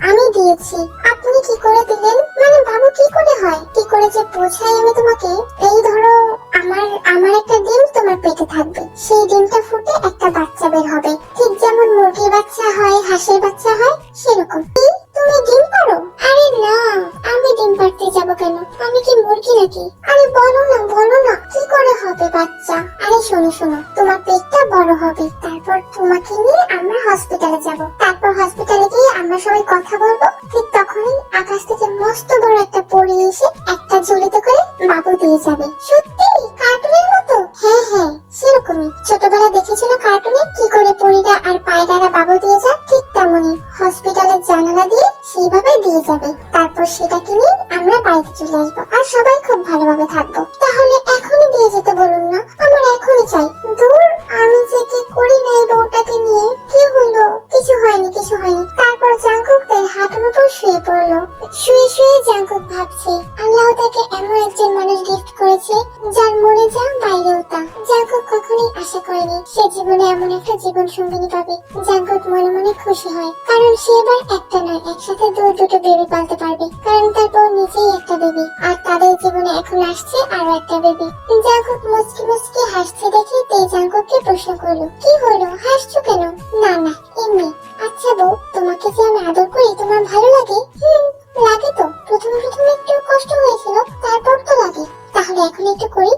আমি দিয়েছি। আপনি কি করে দিলেন? মানে বাবু কি করে হয়? কি করে যে বোঝাই আমি তোমাকে? এই ধরো, আমার একটা ডিম তোমার পেটে থাকবে, সেই ডিমটা ফুটে একটা বাচ্চা বের হবে, ঠিক যেমন মুরগির বাচ্চা হয়, হাঁসের বাচ্চা হয়, সেরকম। তুমি ডিম পারো? আরে না, আমি ডিম পারতে যাব কেন? আমি কি মুরগি নাকি? আরে বলো না বলো না, কি করে হবে বাচ্চা? আরে শোনো শোনো, তোমার পেটটা বড় হবে, তারপর তোমাকে নিয়ে আমরা হসপিটালে যাব। তারপর হসপিটালে গিয়ে আমরা সবাই কথা বলবো। ঠিক তখনই আকাশ থেকে মস্ত বড় একটা পরী এসে একটা ঝুলিতে করে বাবু দিয়ে যাবে। সত্যি কার্টুনের মতো? হ্যাঁ হ্যাঁ, সেরকমই। ছোটবেলায় দেখেছিল কার্টুনে কি করে পরীরা আর পায়রারা বাবু দিয়ে যায়, ঠিক তেমনই হসপিটালের জানালা দিয়ে সেইভাবে দিয়ে যাবে। তারপর সেটাকে নিয়ে আমরা বাড়িতে চলে আসবো, আর সবাই খুব ভালোভাবে থাকবো। তাহলে এখনই দিয়ে যেতে বলুন না, আমার এখনই চাই। দূর, আমি যে কি করি না এই বউটাকে নিয়ে। কি হলো? কিছু হয়নি কিছু হয়নি। তারপর জাঙ্কুক তার হাঁটুর উপর শুয়ে পড়লো। শুয়ে শুয়ে জাঙ্কুক ভাবছে, আল্লাহ তাকে এমন একজন মানুষ গিফট করেছে যার মনে যা বাইরেও তা। জাঙ্কুক কখনোই আশা করেনি সে জীবনে এমন একটা জীবন সঙ্গিনী পাবে। জাঙ্কুক মনে মনে খুশি হয়, কারণ সে এবার একটা নয়, একসাথে দুটো বেবি পালতে পারবে, কারণ তার বউ নিজেই একটা বেবি, আর তাদের জীবনে এখন আসছে আরো একটা বেবি। জাঙ্কুক মুচকি মুচকি হাসছে দেখে তে জাঙ্কুককে প্রশ্ন করলো, কি হলো, হাসছো কেন? না না, এমনি। আচ্ছা বউ, তোমাকে যে আমি আদর করি তোমার ভালো লাগে? লাগে তো, প্রথম প্রথম একটু কষ্ট হয়েছিল, তারপর তো লাগে। তাহলে এখন একটু করি।